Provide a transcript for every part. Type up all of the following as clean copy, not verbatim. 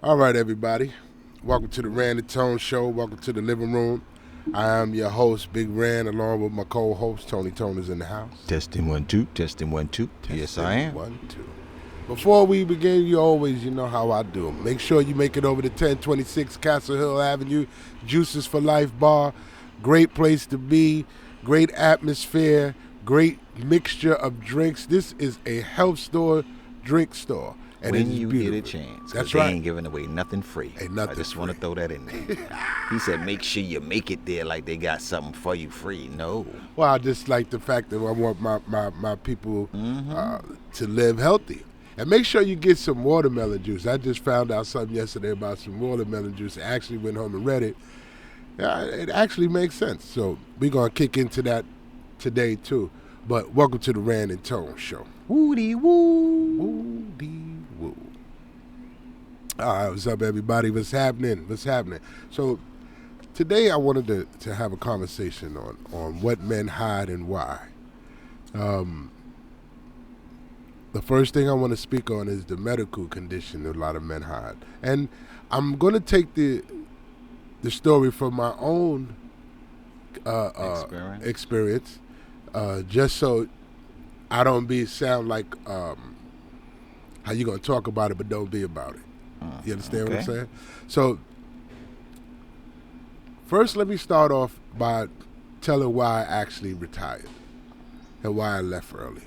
All right, everybody. Welcome to the Rand and Tone Show. Welcome to the living room. I am your host, Big Rand, along with my co-host, Tony Tone is in the house. Testing 1 2, testing 1 2. Yes, I Testing, am. 1, 2. Before we begin, you know how I do. Make sure you make it over to 1026 Castle Hill Avenue, Juices for Life Bar. Great place to be, great atmosphere, great mixture of drinks. This is a health store, drink store. And When it's you beautiful. get a chance. 'Cause That's they right. ain't giving away nothing free. Ain't nothing I just want to free. throw that in there. He said, make sure you make it there like they got something for you free. No. Well, I just like the fact that I want my people to live healthy. And make sure you get some watermelon juice. I just found out something yesterday about some watermelon juice. I actually went home and read it. Yeah, it actually makes sense. So we're going to kick into that today, too. But welcome to the Rand and Tone Show. Woody woo. Woody woo. All right, what's up, everybody? What's happening? So today I wanted to have a conversation on what men hide and why. The first thing I want to speak on is the medical condition that a lot of men hide. And I'm going to take the story from my own experience, just so I don't sound like how you going to talk about it but don't be about it. You understand what I'm saying? So first, let me start off by telling why I actually retired and why I left early.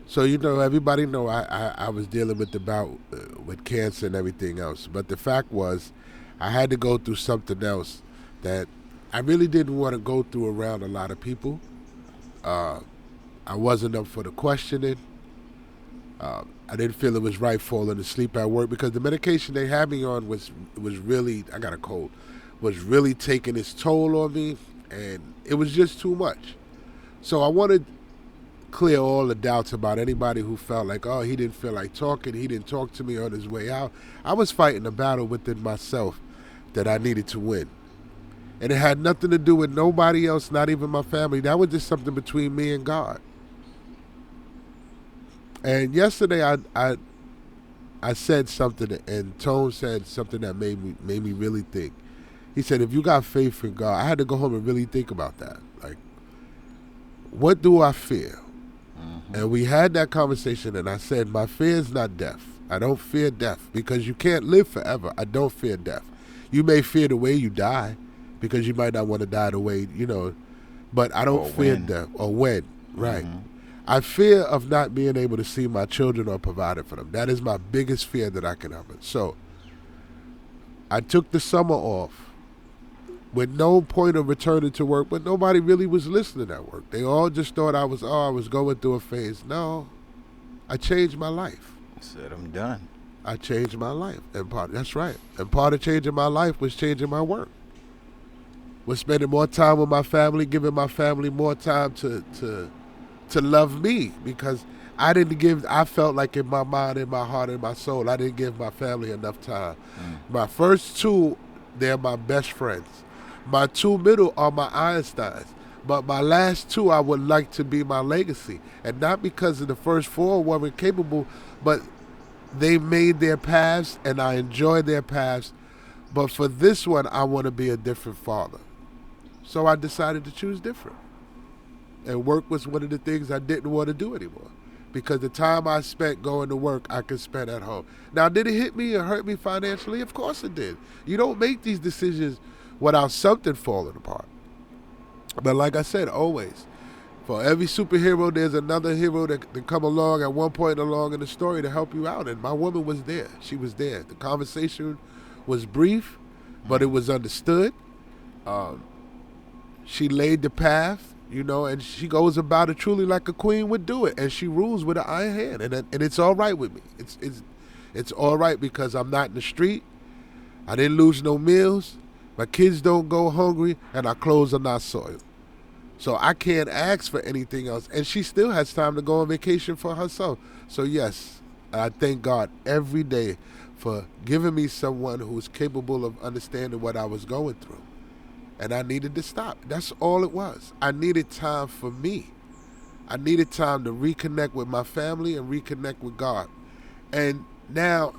So, everybody know I was dealing with the bout with cancer and everything else. But the fact was, I had to go through something else that I really didn't want to go through around a lot of people. I wasn't up for the questioning. I didn't feel it was right falling asleep at work because the medication they had me on was really, I got a cold, was really taking its toll on me, and it was just too much. So I wanted clear all the doubts about anybody who felt like, oh, he didn't feel like talking, he didn't talk to me on his way out. I was fighting a battle within myself that I needed to win. And it had nothing to do with nobody else, not even my family. That was just something between me and God. And yesterday I said something, and Tone said something that made me really think. He said, if you got faith in God, I had to go home and really think about that. Like, what do I fear? And we had that conversation, and I said, my fear is not death. I don't fear death because you can't live forever. I don't fear death. You may fear the way you die because you might not want to die the way, but I don't fear death. Or when, right. I fear of not being able to see my children or providing for them. That is my biggest fear that I can have. So I took the summer off with no point of returning to work, but nobody really was listening at work. They all just thought I was going through a phase. No, I changed my life. I said, I'm done. I changed my life. That's right. And part of changing my life was changing my work. Was spending more time with my family, giving my family more time to love me, because I felt like in my mind, in my heart, in my soul, I didn't give my family enough time. My first two, they're my best friends. My two middle are my Einsteins. But my last two, I would like to be my legacy. And not because of the first four weren't capable, but they made their paths and I enjoyed their paths. But for this one, I want to be a different father. So I decided to choose different. And work was one of the things I didn't want to do anymore. Because the time I spent going to work, I could spend at home. Now, did it hit me or hurt me financially? Of course it did. You don't make these decisions without something falling apart. But like I said, always, for every superhero, there's another hero that come along at one point along in the story to help you out. And my woman was there. She was there. The conversation was brief, but it was understood. She laid the path, and she goes about it truly like a queen would do it. And she rules with an iron hand. And it's all right with me. It's all right because I'm not in the street. I didn't lose no meals. My kids don't go hungry, and our clothes are not soiled. So I can't ask for anything else. And she still has time to go on vacation for herself. So yes, I thank God every day for giving me someone who's capable of understanding what I was going through. And I needed to stop. That's all it was. I needed time for me. I needed time to reconnect with my family and reconnect with God. And now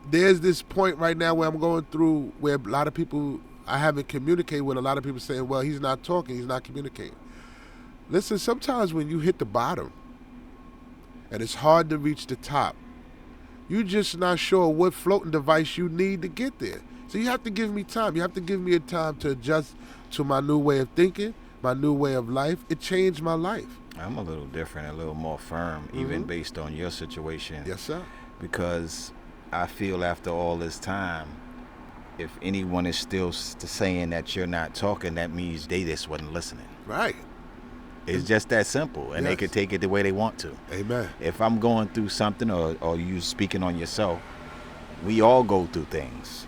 there's this point right now where I'm going through where a lot of people I haven't communicated with. A lot of people saying, well, he's not talking, he's not communicating. Listen, sometimes when you hit the bottom and it's hard to reach the top, you're just not sure what floating device you need to get there. So you have to give me time. You have to give me a time to adjust to my new way of thinking, my new way of life. It changed my life. I'm a little different, a little more firm, even based on your situation. Yes, sir. Because I feel after all this time, if anyone is still saying that you're not talking, that means they just wasn't listening. Right. It's just that simple, and they could take it the way they want to. Amen. If I'm going through something, or you speaking on yourself, we all go through things.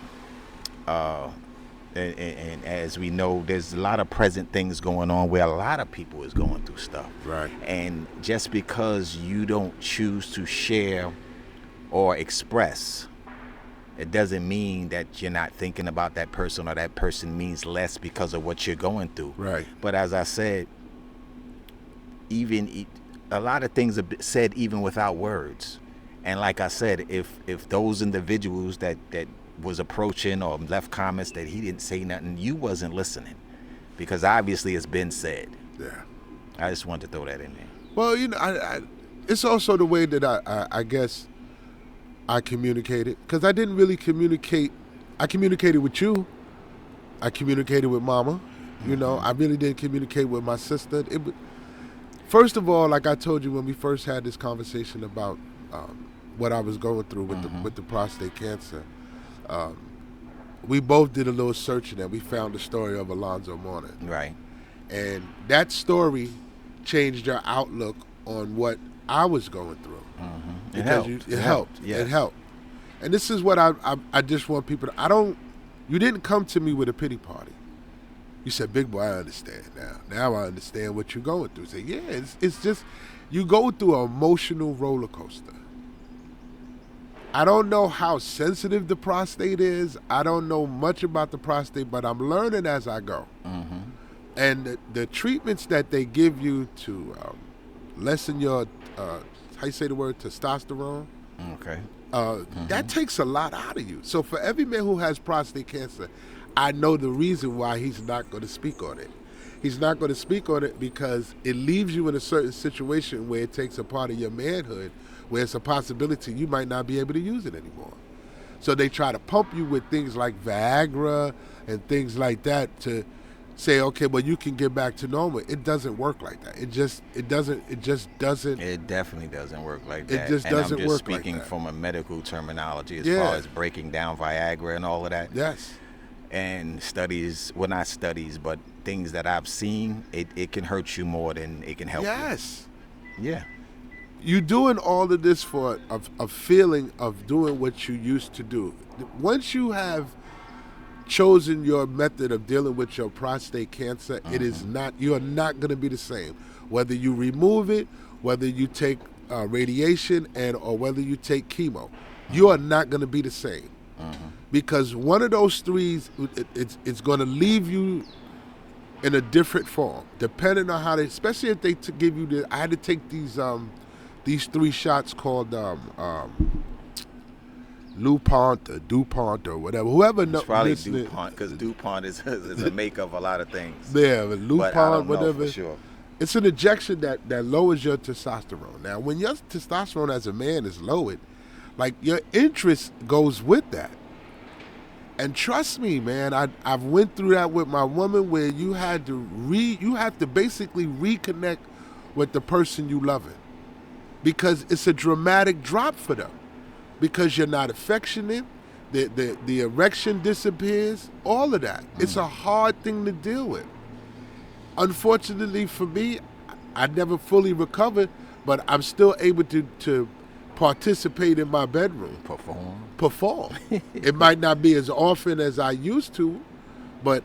And as we know, there's a lot of present things going on where a lot of people is going through stuff. Right. And just because you don't choose to share or express, it doesn't mean that you're not thinking about that person, or that person means less because of what you're going through. Right. But as I said, even a lot of things are said even without words. And like I said, if those individuals that was approaching or left comments that he didn't say nothing, you wasn't listening, because obviously it's been said. Yeah. I just wanted to throw that in there. Well, it's also the way that I guess I communicated, because I didn't really communicate. I communicated with you. I communicated with Mama. I really didn't communicate with my sister. First of all, like I told you when we first had this conversation about what I was going through with the prostate cancer, we both did a little searching and we found the story of Alonzo Mourning. Right. And that story changed our outlook on what I was going through. Because it helped. Yes. It helped. And this is what I just want people to, you didn't come to me with a pity party. You said, big boy, I understand now. Now I understand what you're going through. Say, yeah, it's just, you go through an emotional roller coaster. I don't know how sensitive the prostate is. I don't know much about the prostate, but I'm learning as I go. And the treatments that they give you to lessen your, how you say the word, testosterone? Okay. That takes a lot out of you. So for every man who has prostate cancer, I know the reason why he's not going to speak on it. He's not going to speak on it because it leaves you in a certain situation where it takes a part of your manhood, where it's a possibility you might not be able to use it anymore. So they try to pump you with things like Viagra and things like that to say, okay, well, you can get back to normal. It doesn't work like that. It just doesn't. It definitely doesn't work like that. It just doesn't and I'm just work like speaking that. from a medical terminology as far as breaking down Viagra and all of that. Yes. And studies, well, not studies, but things that I've seen, it can hurt you more than it can help Yes. you. Yeah. You're doing all of this for a feeling of doing what you used to do. Once you have chosen your method of dealing with your prostate cancer, you're not going to be the same. Whether you remove it, whether you take radiation, or whether you take chemo, you are not going to be the same. Because one of those three, it's going to leave you in a different form, depending on how they, especially if they give you I had to take these 3 shots called Lupont or DuPont or whatever. Whoever knows. It's probably DuPont, because DuPont is a make of a lot of things. Yeah, but Lupont, but I don't know whatever. for sure. It's an injection that lowers your testosterone. Now, when your testosterone as a man is lowered, like, your interest goes with that. And trust me, man, I've went through that with my woman, where you have to basically reconnect with the person you loving, because it's a dramatic drop for them, because you're not affectionate, the erection disappears, all of that. It's a hard thing to deal with. Unfortunately for me, I never fully recovered, but I'm still able to participate in my bedroom. Perform. It might not be as often as I used to, but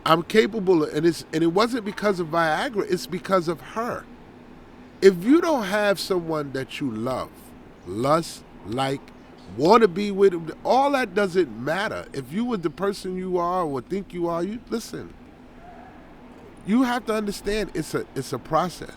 I'm capable, and it wasn't because of Viagra, it's because of her. If you don't have someone that you love, lust, like, want to be with, all that doesn't matter. If you were the person you are or think you are, listen. You have to understand it's a process.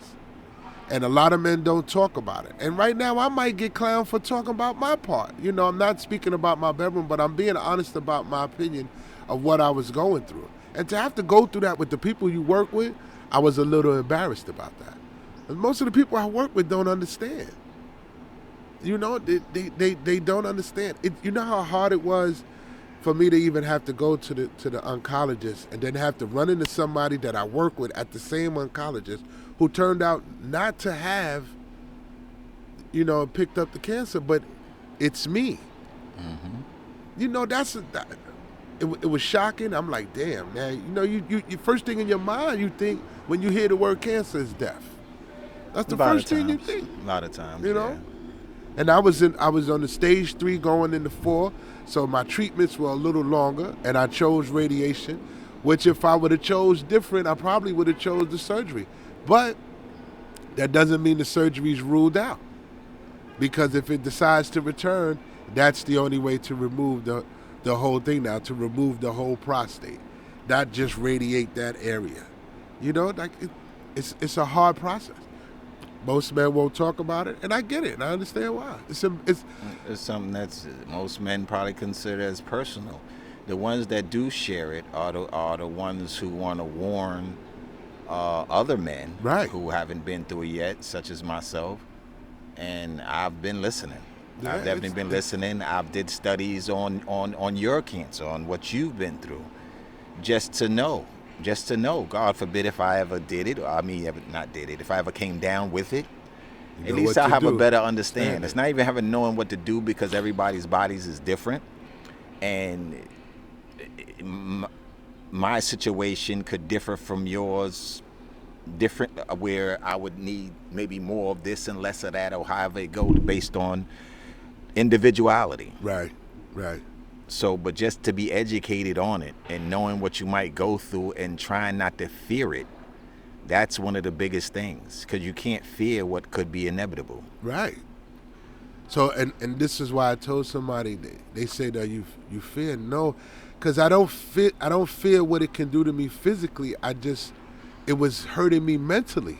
And a lot of men don't talk about it. And right now, I might get clowned for talking about my part. You know, I'm not speaking about my bedroom, but I'm being honest about my opinion of what I was going through. And to have to go through that with the people you work with, I was a little embarrassed about that. And most of the people I work with don't understand. You know, they don't understand. You know how hard it was for me to even have to go to the oncologist and then have to run into somebody that I work with at the same oncologist who turned out not to have, you know, picked up the cancer, but it's me. You know, it was shocking. I'm like, damn, man. You know, you first thing in your mind you think when you hear the word cancer is death. That's the first thing you think. A lot of times, you know. And I was on the stage 3 going into 4, so my treatments were a little longer, and I chose radiation, which if I would have chose different, I probably would have chose the surgery. But that doesn't mean the surgery's ruled out, because if it decides to return, that's the only way to remove the whole thing now, to remove the whole prostate, not just radiate that area. You know, like it's a hard process. Most men won't talk about it, and I get it, and I understand why. It's something that's most men probably consider as personal. The ones that do share it are the ones who want to warn other men who haven't been through it yet, such as myself. And I've been listening. Yeah, I've definitely been listening. I've did studies on your cancer, on what you've been through, just to know. God forbid if I ever did it, or if I ever came down with it, at least I'll have a better understanding. It's not even having knowing what to do, because everybody's bodies is different. And my situation could differ from yours, different, where I would need maybe more of this and less of that, or however it goes, based on individuality. Right. So, but just to be educated on it and knowing what you might go through and trying not to fear it, that's one of the biggest things, because you can't fear what could be inevitable. Right. So, and this is why I told somebody, they say that you fear. No, because I don't fear what it can do to me physically. It was hurting me mentally,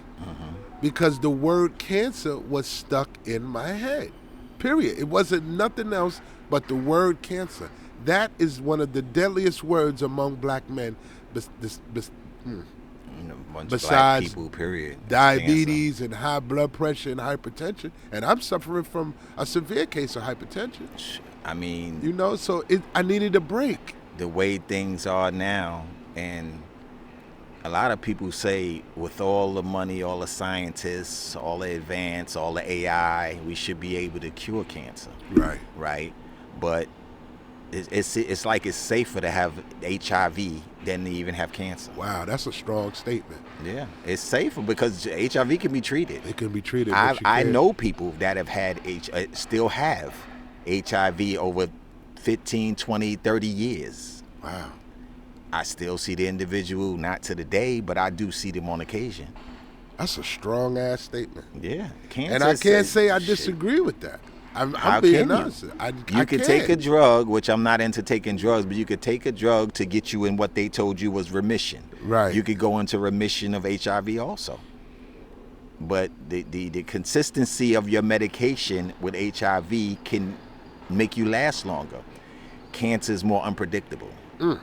because the word cancer was stuck in my head. Period. It wasn't nothing else but the word cancer. That is one of the deadliest words among black men, besides black people, period. Diabetes and high blood pressure and hypertension. And I'm suffering from a severe case of hypertension. I mean, you know, so I needed a break. The way things are now, and a lot of people say with all the money, all the scientists, all the advance, all the AI, we should be able to cure cancer. Right. But it's like it's safer to have HIV than to even have cancer. Wow, that's a strong statement. Yeah, it's safer because HIV can be treated. It can be treated. I know people that have had still have HIV over 15, 20, 30 years. Wow. I still see the individual, not to the day, but I do see them on occasion. That's a strong ass statement. Yeah, cancer. And I can't say I disagree with that. I'm being honest. You could take a drug, which I'm not into taking drugs, but you could take a drug to get you in what they told you was remission. Right. You could go into remission of HIV also. But the consistency of your medication with HIV can make you last longer. Cancer is more unpredictable. I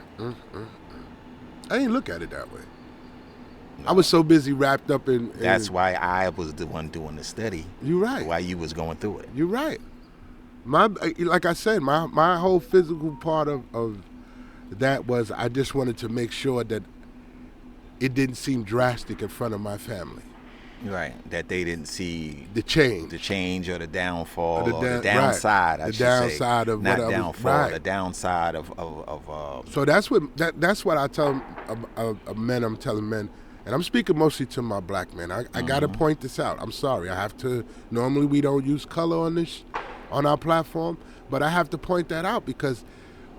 ain't look at it that way. No. I was so busy wrapped up in... That's why I was the one doing the study. You're right. While you was going through it. You're right. Like I said, my whole physical part of that was I just wanted to make sure that it didn't seem drastic in front of my family. Right, that they didn't see the change or the downfall, or the downside. Right. The downside of not what downfall, right. The downside of. So that's what I tell men. I'm telling men, and I'm speaking mostly to my black men. I got to point this out. I'm sorry, I have to. Normally we don't use color on our platform, but I have to point that out because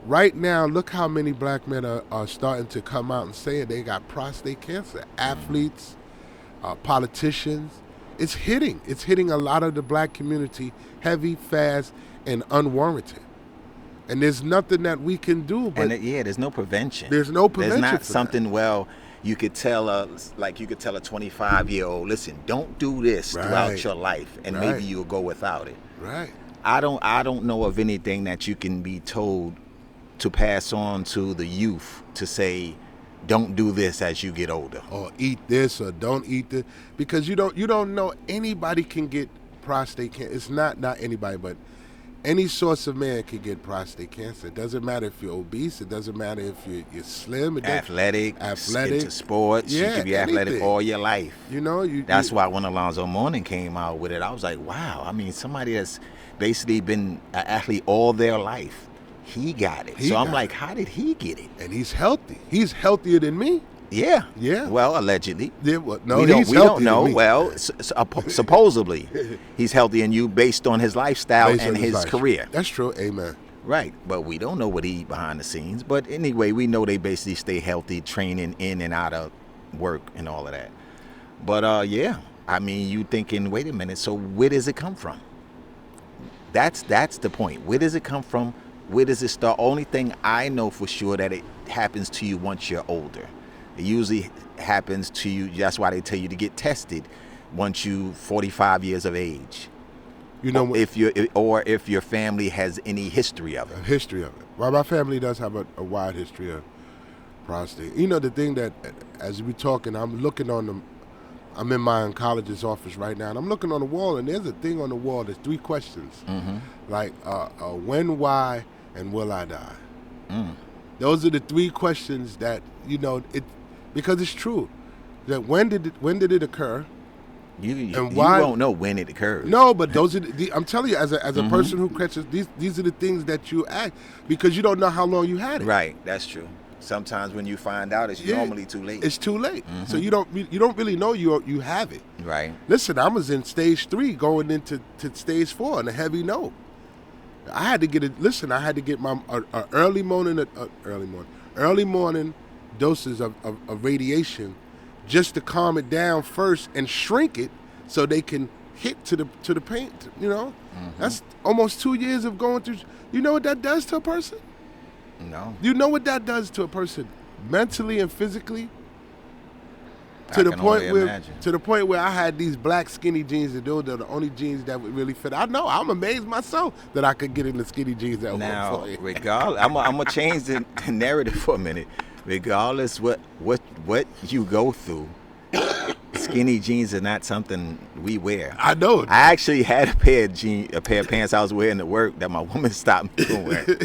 right now, look how many black men are starting to come out and say they got prostate cancer. Athletes. Politicians, it's hitting a lot of the black community heavy, fast, and unwarranted. And there's nothing that we can do. But there's no prevention. There's no prevention. There's not something. Well, you could tell a 25-year-old, listen, don't do this throughout Right. your life, and Right. maybe you'll go without it. Right. I don't know of anything that you can be told to pass on to the youth to say, don't do this as you get older. Or eat this or don't eat this, because you don't know anybody can get prostate cancer. It's not anybody, but any source of man can get prostate cancer. It doesn't matter if you're obese. It doesn't matter if you're slim. It doesn't- Athletic, Athletic. into sports, you Yeah, can be athletic anything. all your life. You know, That's why when Alonzo Mourning came out with it, I was like, wow. I mean, somebody that's basically been an athlete all their life, he got it. So I'm got like, how did he get it? and he's healthy. He's healthier than me. Yeah. Yeah. Well, allegedly. Yeah, well, no, we don't, he's we healthier don't know. than me. Well, supposedly, he's healthier than you based on his lifestyle Based and on his life. career. That's true. Amen. Right, but we don't know what he eat behind the scenes. But anyway, we know they basically stay healthy, training in and out of work and all of that. But yeah, I mean, you thinking, wait a minute, so where does it come from? That's the point. Where does it come from? Where does it start? Only thing I know for sure that it happens to you once you're older. It usually happens to you. That's why they tell you to get tested once you 45 years of age. You know, If your family has any history of a it. history of it. Well, my family does have a wide history of prostate. You know, the thing that, as we talking, I'm looking on them. I'm in my oncologist's office right now, and I'm looking on the wall, and there's a thing on the wall. There's 3 questions, like when, why, and will I die? Those are the 3 questions that because it's true that when did it occur? You why- won't know when it occurs. No, but those are I'm telling you, as a person who catches these are the things that you act because you don't know how long you had it. Right, that's true. Sometimes when you find out, it's Yeah. normally too late. It's too late, so you don't really know you have it. Right. Listen, I was in stage 3 going into stage 4 on a heavy note. I had to get it. Listen, I had to get my early morning doses of radiation just to calm it down first and shrink it so they can hit to the pain. You know, that's almost 2 years of going through. You know what that does to a person? No. You know what that does to a person mentally and physically? I To the can point only where imagine. I had these black skinny jeans that those are the only jeans that would really fit. I know, I'm amazed myself that I could get in the skinny jeans that Now, one for you. regardless, I'm gonna change the narrative for a minute. Regardless what you go through, skinny jeans are not something we wear. I know. I actually had a pair of pants I was wearing to work that my woman stopped me from wearing.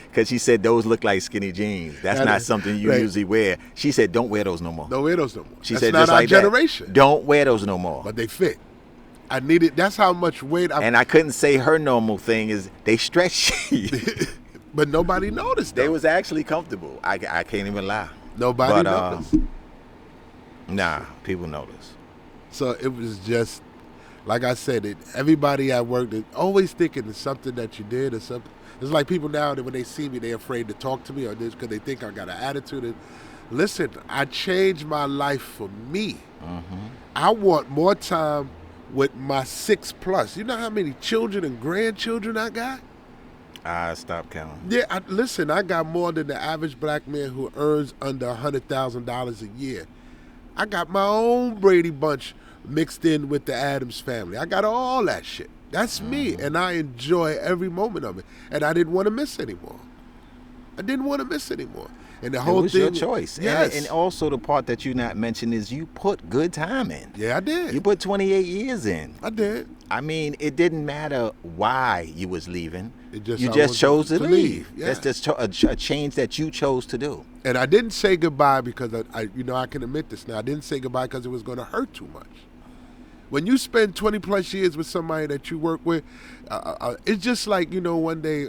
Because she said those look like skinny jeans. That's not something you right. usually wear. She said, don't wear those no more. Don't wear those no more. She That's said, not just our like generation. that. Don't wear those no more. But they fit. I needed. That's how much weight. And I couldn't say her normal thing is they stretch. But nobody noticed. They though. was actually comfortable. I can't even lie. Nobody But, noticed. Nah, people notice. So it was just, like I said, everybody at work is always thinking it's something that you did or something. It's like people now that when they see me, they're afraid to talk to me or this because they think I got an attitude. And listen, I changed my life for me. I want more time with my 6+. You know how many children and grandchildren I got? I stopped counting. Yeah, listen, I got more than the average black man who earns under $100,000 a year. I got my own Brady Bunch mixed in with the Addams family. I got all that shit. That's me, and I enjoy every moment of it. And I didn't want to miss anymore. And the whole It was thing, your choice. Yes. And also the part that you not mentioned is you put good time in. Yeah, I did. You put 28 years in. I did. I mean, it didn't matter why you was leaving. I You just wanted chose to leave. Yeah. That's just a change that you chose to do. And I didn't say goodbye because I can admit this now. I didn't say goodbye because it was going to hurt too much. When you spend 20 plus years with somebody that you work with, it's just like, one day.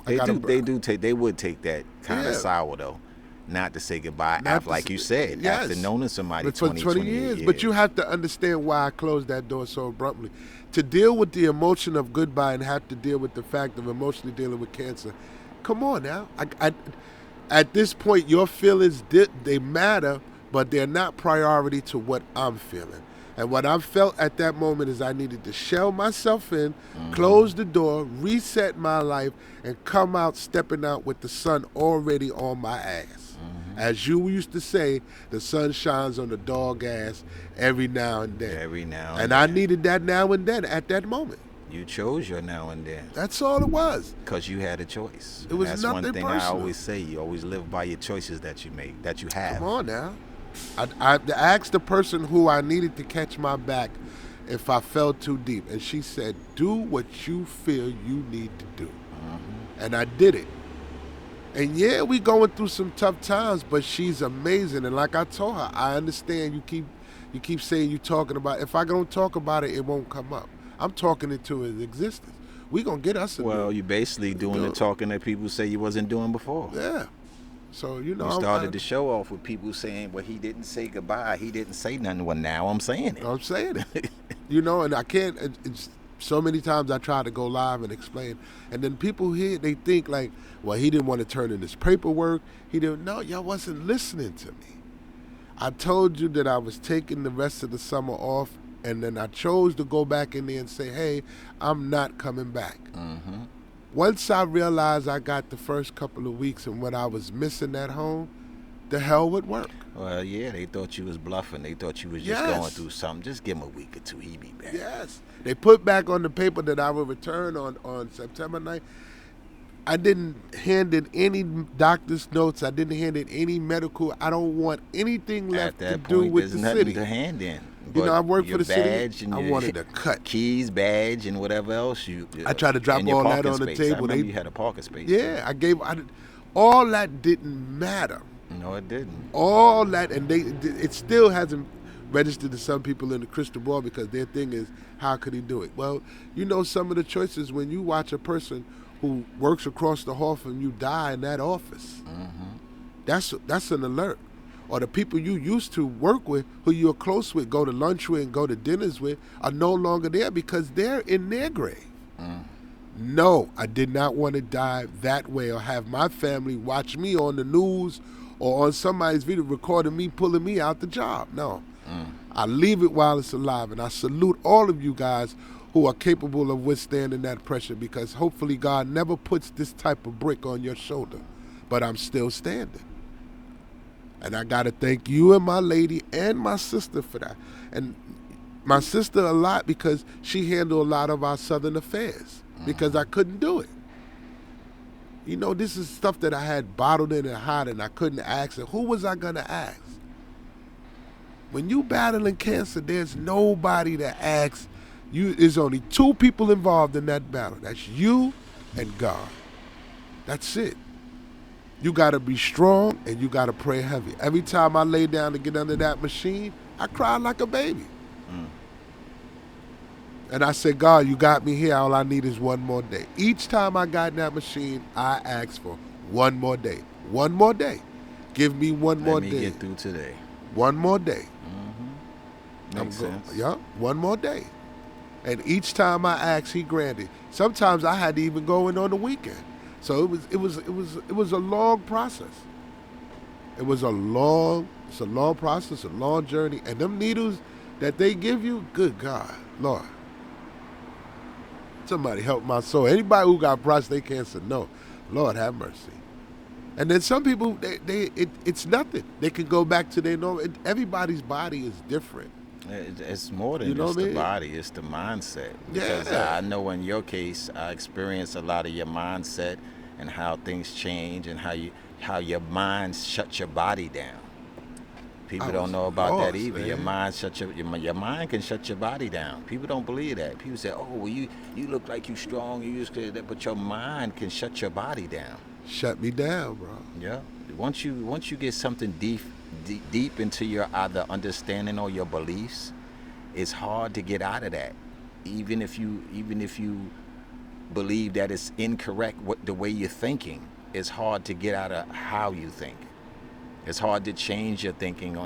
They would take that kind Yeah. of sour though, not to say goodbye. Not After, to like say- you said, yes. after knowing somebody But for 20 years. But you have to understand why I closed that door so abruptly. To deal with the emotion of goodbye and have to deal with the fact of emotionally dealing with cancer. Come on now. At this point, your feelings, they matter, but they're not priority to what I'm feeling. And what I felt at that moment is I needed to shell myself in, close the door, reset my life, and come out stepping out with the sun already on my ass. As you used to say, the sun shines on the dog ass every now and then. Every now And and I then. needed that now and then at that moment. You chose your now and then That's all it was. because you had a choice. It was That's nothing one thing personal. I always say. You always live by your choices that you make, that you have. Come on now. I asked the person who I needed to catch my back if I fell too deep. And she said, do what you feel you need to do. And I did it. And yeah, we going through some tough times, but she's amazing. And like I told her, I understand you keep saying you talking about. If I don't talk about it, it won't come up. I'm talking into its existence. We gonna get us. Well, you basically doing the talking that people say you wasn't doing before. Yeah. So you know, You started the show off with people saying, "Well, he didn't say goodbye. He didn't say nothing." Well, now I'm saying it. I'm saying it. You know, and I can't. It's so many times I try to go live and explain, and then people here they think like, well, he didn't want to turn in his paperwork. He didn't. No, y'all wasn't listening to me. I told you that I was taking the rest of the summer off, and then I chose to go back in there and say, hey, I'm not coming back. Mm-hmm. Once I realized I got the first couple of weeks and what I was missing at home, the hell would work. Well, yeah, they thought you was bluffing. They thought you was just Yes. going through something. Just give him a week or two. He be back. Yes. They put back on the paper that I would return on September 9th. I didn't hand in any doctor's notes. I didn't hand in any medical. I don't want anything left At that to do point, with there's the nothing city. to hand in. You know, I work for your the city. badge and I your wanted a cut. keys, badge, and whatever else I tried to drop and your all that parking on the space. I table. remember They- you had a parking space. Yeah, all that didn't matter. No, it didn't. All that, and it still hasn't registered to some people in the crystal ball because their thing is, how could he do it? Well, you know, some of the choices when you watch a person who works across the hall from you die in that office, that's an alert. Or the people you used to work with, who you're close with, go to lunch with and go to dinners with, are no longer there because they're in their grave. No, I did not want to die that way or have my family watch me on the news or on somebody's video recording me pulling me out the job. No. I leave it while it's alive, and I salute all of you guys who are capable of withstanding that pressure because hopefully God never puts this type of brick on your shoulder, but I'm still standing. And I got to thank you and my lady and my sister for that. And my sister a lot because she handled a lot of our Southern affairs because I couldn't do it. You know, this is stuff that I had bottled in and hot and I couldn't ask. And who was I going to ask? When you battling cancer, there's nobody to ask. There's only two people involved in that battle. That's you and God. That's it. You got to be strong and you got to pray heavy. Every time I lay down to get under that machine, I cried like a baby. And I said, God, you got me here. All I need is one more day. Each time I got in that machine, I asked for one more day. One more day. Give me one more day. Let me get through today. One more day. Makes sense. Yeah, one more day. And each time I asked, he granted. Sometimes I had to even go in on the weekend. So it was a long process. It's a long process, a long journey. And them needles that they give you, good God, Lord. Somebody help my soul. Anybody who got prostate cancer, no. Lord have mercy. And then some people, it's nothing. They can go back to their normal. Everybody's body is different. It's more than You know just what I the mean? body, it's the mindset. Because Yeah. I know in your case, I experienced a lot of your mindset and how things change and how your mind shuts your body down. People don't know about that either. Man. Your mind your mind can shut your body down. People don't believe that. People say, "Oh, well, you look like you strong, you used to that," but your mind can shut your body down. Shut me down, bro. Yeah. Once you get something deep into your either understanding or your beliefs, it's hard to get out of that. Even if you believe that it's incorrect the way you're thinking, it's hard to get out of how you think. It's hard to change your thinking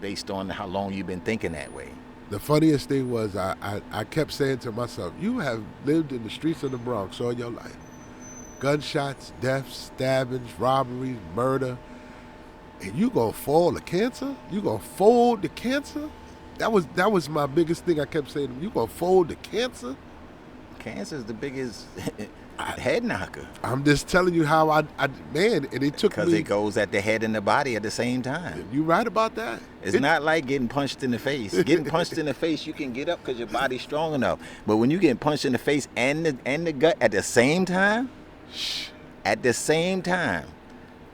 based on how long you've been thinking that way. The funniest thing was I kept saying to myself, you have lived in the streets of the Bronx all your life. Gunshots, deaths, stabbings, robberies, murder. And you gonna fall to cancer? You gonna fold to cancer? That was my biggest thing I kept saying to him. You gonna fold to cancer? Cancer's the biggest head knocker I'm just telling you how man, and it took because me. it goes at the head and the body at the same time. You right about that. It's not like getting punched in the face. Getting punched in the face, you can get up because your body's strong enough. But when you get punched in the face and the gut at the same time,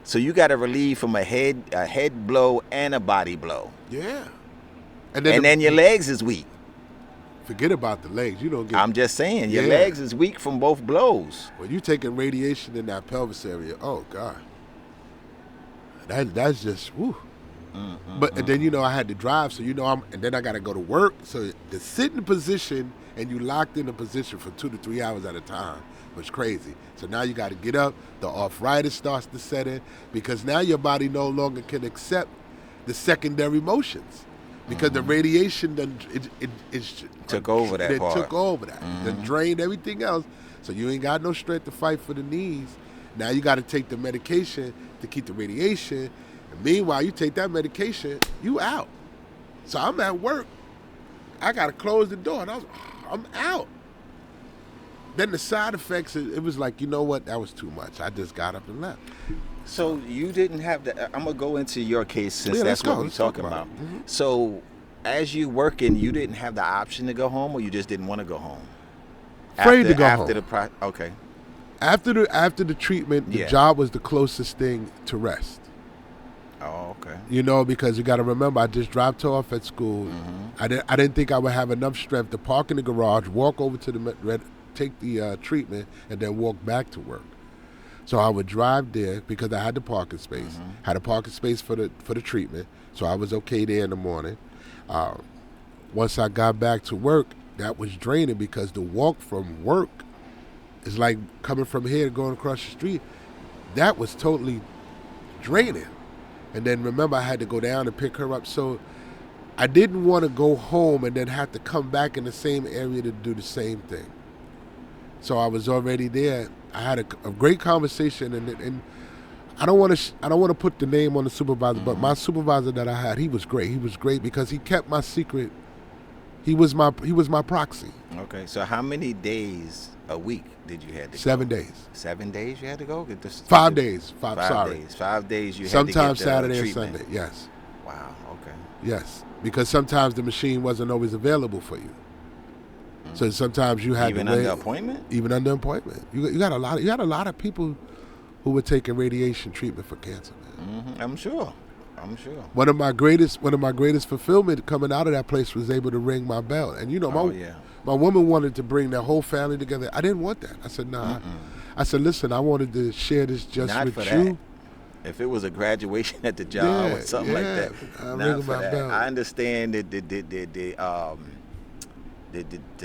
so you got to relieve from a head blow and a body blow. Yeah. And then your legs is weak. Forget about the legs. You don't get. I'm just saying, your legs is weak from both blows. When you taking radiation in that pelvis area, oh God, that's just woo. But and then I had to drive, so and then I got to go to work. So the sitting position and you locked in a position for 2 to 3 hours at a time was crazy. So now you got to get up. The arthritis starts to set in because now your body no longer can accept the secondary motions. Because the radiation took over that part. Took over that. Then drained everything else. So you ain't got no strength to fight for the knees. Now you got to take the medication to keep the radiation. And meanwhile, you take that medication, you out. So I'm at work. I got to close the door. And I'm out. Then the side effects, it was like, you know what? That was too much. I just got up and left. So you didn't have the. I'm gonna go into your case since that's what we're talking about. Mm-hmm. So, as you working, you didn't have the option to go home, or you just didn't want to go home. Afraid to go home. Okay. After the treatment, the job was the closest thing to rest. Oh, okay. Because you got to remember, I just dropped off at school. I didn't think I would have enough strength to park in the garage, walk over to take the treatment, and then walk back to work. So I would drive there because I had the parking space. Had a parking space for the treatment, so I was okay there in the morning. Once I got back to work, that was draining because the walk from work is like coming from here going across the street. That was totally draining. And then remember, I had to go down and pick her up. So I didn't want to go home and then have to come back in the same area to do the same thing. So I was already there. I had a great conversation, and I don't want to put the name on the supervisor, but my supervisor that I had, he was great. He was great because he kept my secret. He was my proxy. Okay, so how many days a week did you have to 7 go? days. 7 days you had to go? 5 days. 5 days. 5 days you sometimes had to get the Saturday treatment. and Sunday. Yes. Wow. Okay. Yes, because sometimes the machine wasn't always available for you. So sometimes you had even to wait. Under appointment. Even under appointment, you got a lot of people who were taking radiation treatment for cancer, man. I'm sure. One of my greatest fulfillment coming out of that place was able to ring my bell, and my woman wanted to bring their whole family together. I didn't want that. I said nah. I said listen, I wanted to share this just not with for you. That. If it was a graduation at the job or something like that, not for that. Bell. I understand the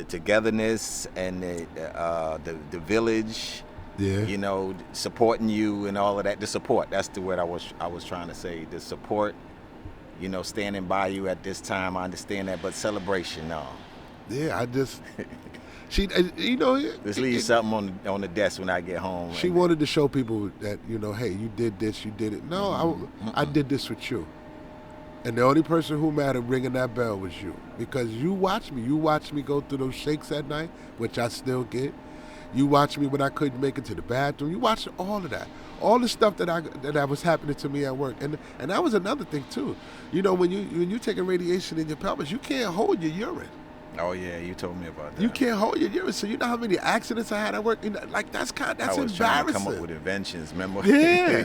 togetherness and the village, supporting you and all of that. The support, that's the word I was trying to say. The support, standing by you at this time. I understand that, but celebration, no. Yeah, I just just leave something on the desk when I get home. She wanted to show people that hey, you did this, you did it. No, I did this with you. And the only person who mattered ringing that bell was you. Because you watched me. You watched me go through those shakes at night, which I still get. You watched me when I couldn't make it to the bathroom. You watched all of that. All the stuff that was happening to me at work. And that was another thing, too. When you taking radiation in your pelvis, you can't hold your urine. Oh, yeah, you told me about that. You can't hold your urine. So you know how many accidents I had at work? That's embarrassing. I was trying to come up with inventions, remember? Yeah,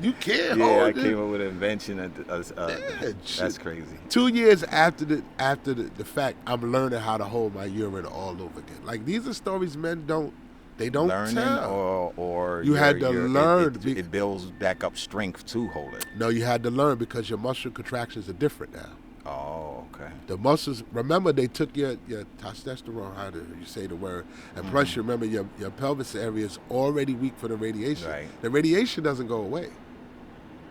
you can't hold it. I came up with an invention. That's crazy. 2 years after the fact, I'm learning how to hold my urine all over again. Like, these are stories men don't learning tell. Or you had to learn. It builds back up strength to hold it. No, you had to learn because your muscle contractions are different now. Oh, okay. The muscles, remember, they took your testosterone, how do you say the word, and plus you remember your pelvis area is already weak for the radiation. Right. The radiation doesn't go away.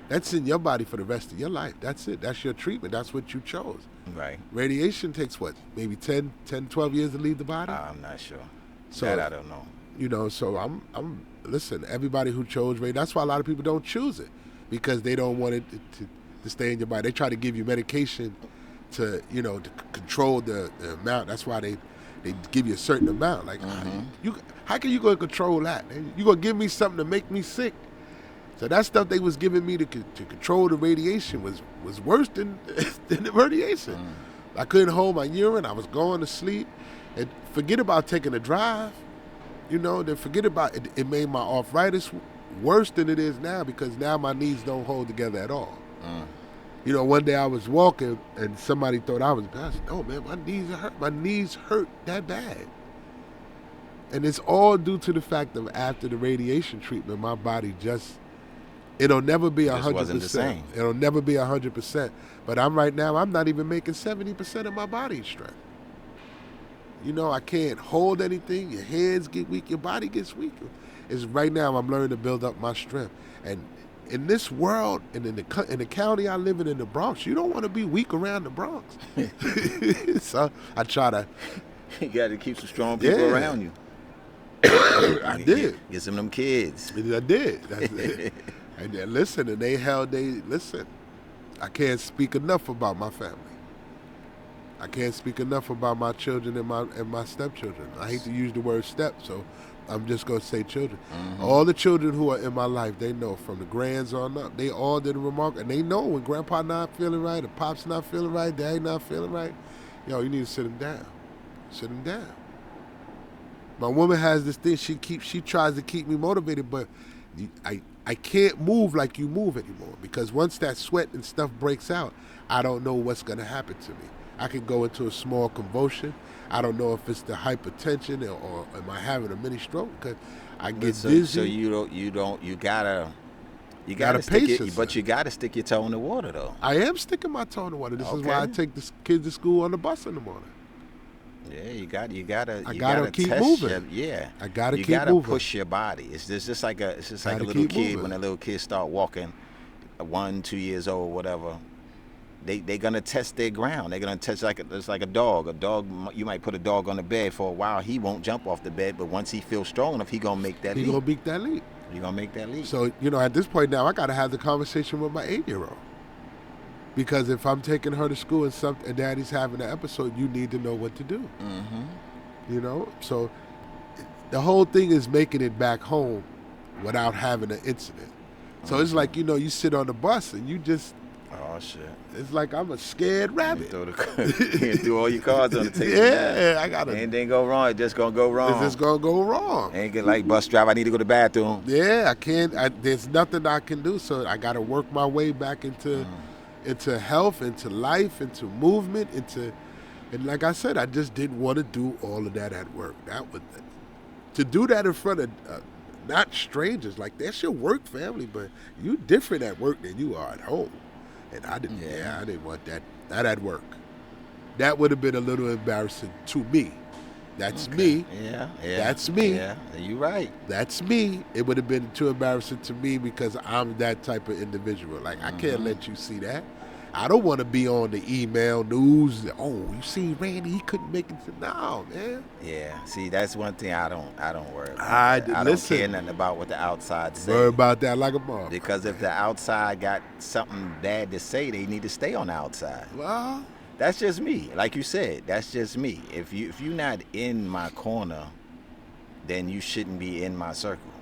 That's in your body for the rest of your life. That's it. That's your treatment. That's what you chose. Right. Radiation takes what, maybe 10, 12 years to leave the body? I'm not sure. So, that I don't know. So I'm listen, everybody who chose radiation, that's why a lot of people don't choose it, because they don't want it to stay in your body. They try to give you medication to control the amount. That's why they give you a certain amount. Like, how can you go control that? You gonna give me something to make me sick? So that stuff they was giving me to control the radiation was worse than than the radiation. I couldn't hold my urine. I was going to sleep. And forget about taking a drive. Then forget about it. It made my arthritis worse than it is now because now my knees don't hold together at all. One day I was walking and somebody thought I said, oh man, my knees hurt. My knees hurt that bad. And it's all due to the fact of after the radiation treatment, my body it'll never be 100%. It'll never be 100%. But I'm not even making 70% of my body strength. I can't hold anything. Your hands get weak. Your body gets weaker. Right now I'm learning to build up my strength. And in this world, and in the county I live in the Bronx, you don't want to be weak around the Bronx. So I try to. You got to keep some strong people around you. I did. Get some of them kids. I did. And then listen, I can't speak enough about my family. I can't speak enough about my children and my stepchildren. I hate to use the word step, so I'm just going to say children. All the children who are in my life, they know from the grands on up. They all did a remark, and they know when grandpa not feeling right, or pop's not feeling right, daddy not feeling right. You need to sit them down. Sit them down. My woman has this thing. She tries to keep me motivated, but I can't move like you move anymore because once that sweat and stuff breaks out, I don't know what's going to happen to me. I can go into a small convulsion. I don't know if it's the hypertension or am I having a mini stroke because I get dizzy. So you gotta pace yourself. But you gotta stick your toe in the water though. I am sticking my toe in the water. This is why I take the kids to school on the bus in the morning. Yeah, you gotta keep test moving. I gotta keep moving. You gotta push your body. It's just like a little kid moving. When a little kid start walking, 1, 2 years old, whatever. They're gonna test their ground. They're gonna test it's like a dog. A dog, you might put a dog on the bed for a while. He won't jump off the bed, but once he feels strong enough, he gonna make that leap. He gonna beat that leap. You're gonna make that leap. So at this point now, I gotta have the conversation with my 8-year-old. Because if I'm taking her to school and daddy's having an episode, you need to know what to do. So the whole thing is making it back home without having an incident. So it's like, you sit on the bus and you just, oh shit. It's like I'm a scared rabbit. You throw all your cards on the table. Yeah, I gotta. Anything go wrong, it's just gonna go wrong. It's just gonna go wrong. Ain't get like bus driver, I need to go to the bathroom. Yeah, I can't. There's nothing I can do, so I gotta work my way back into health, into life, into movement, and like I said, I just didn't want to do all of that at work. To do that in front of not strangers, like that's your work family, but you different at work than you are at home. And I didn't. Yeah, I didn't want that. Not at work. That would have been a little embarrassing to me. That's me. Yeah. That's me. Yeah, you're right. That's me. It would have been too embarrassing to me because I'm that type of individual. Like I can't let you see that. I don't want to be on the email news. Oh, you see Randy, he couldn't make it. No, man. Yeah. See, that's one thing I don't worry about. I don't care nothing about what the outside says. Worry about that like a mom. Because if the outside got something bad to say, they need to stay on the outside. Well, that's just me. Like you said, that's just me. If you're not in my corner, then you shouldn't be in my circle.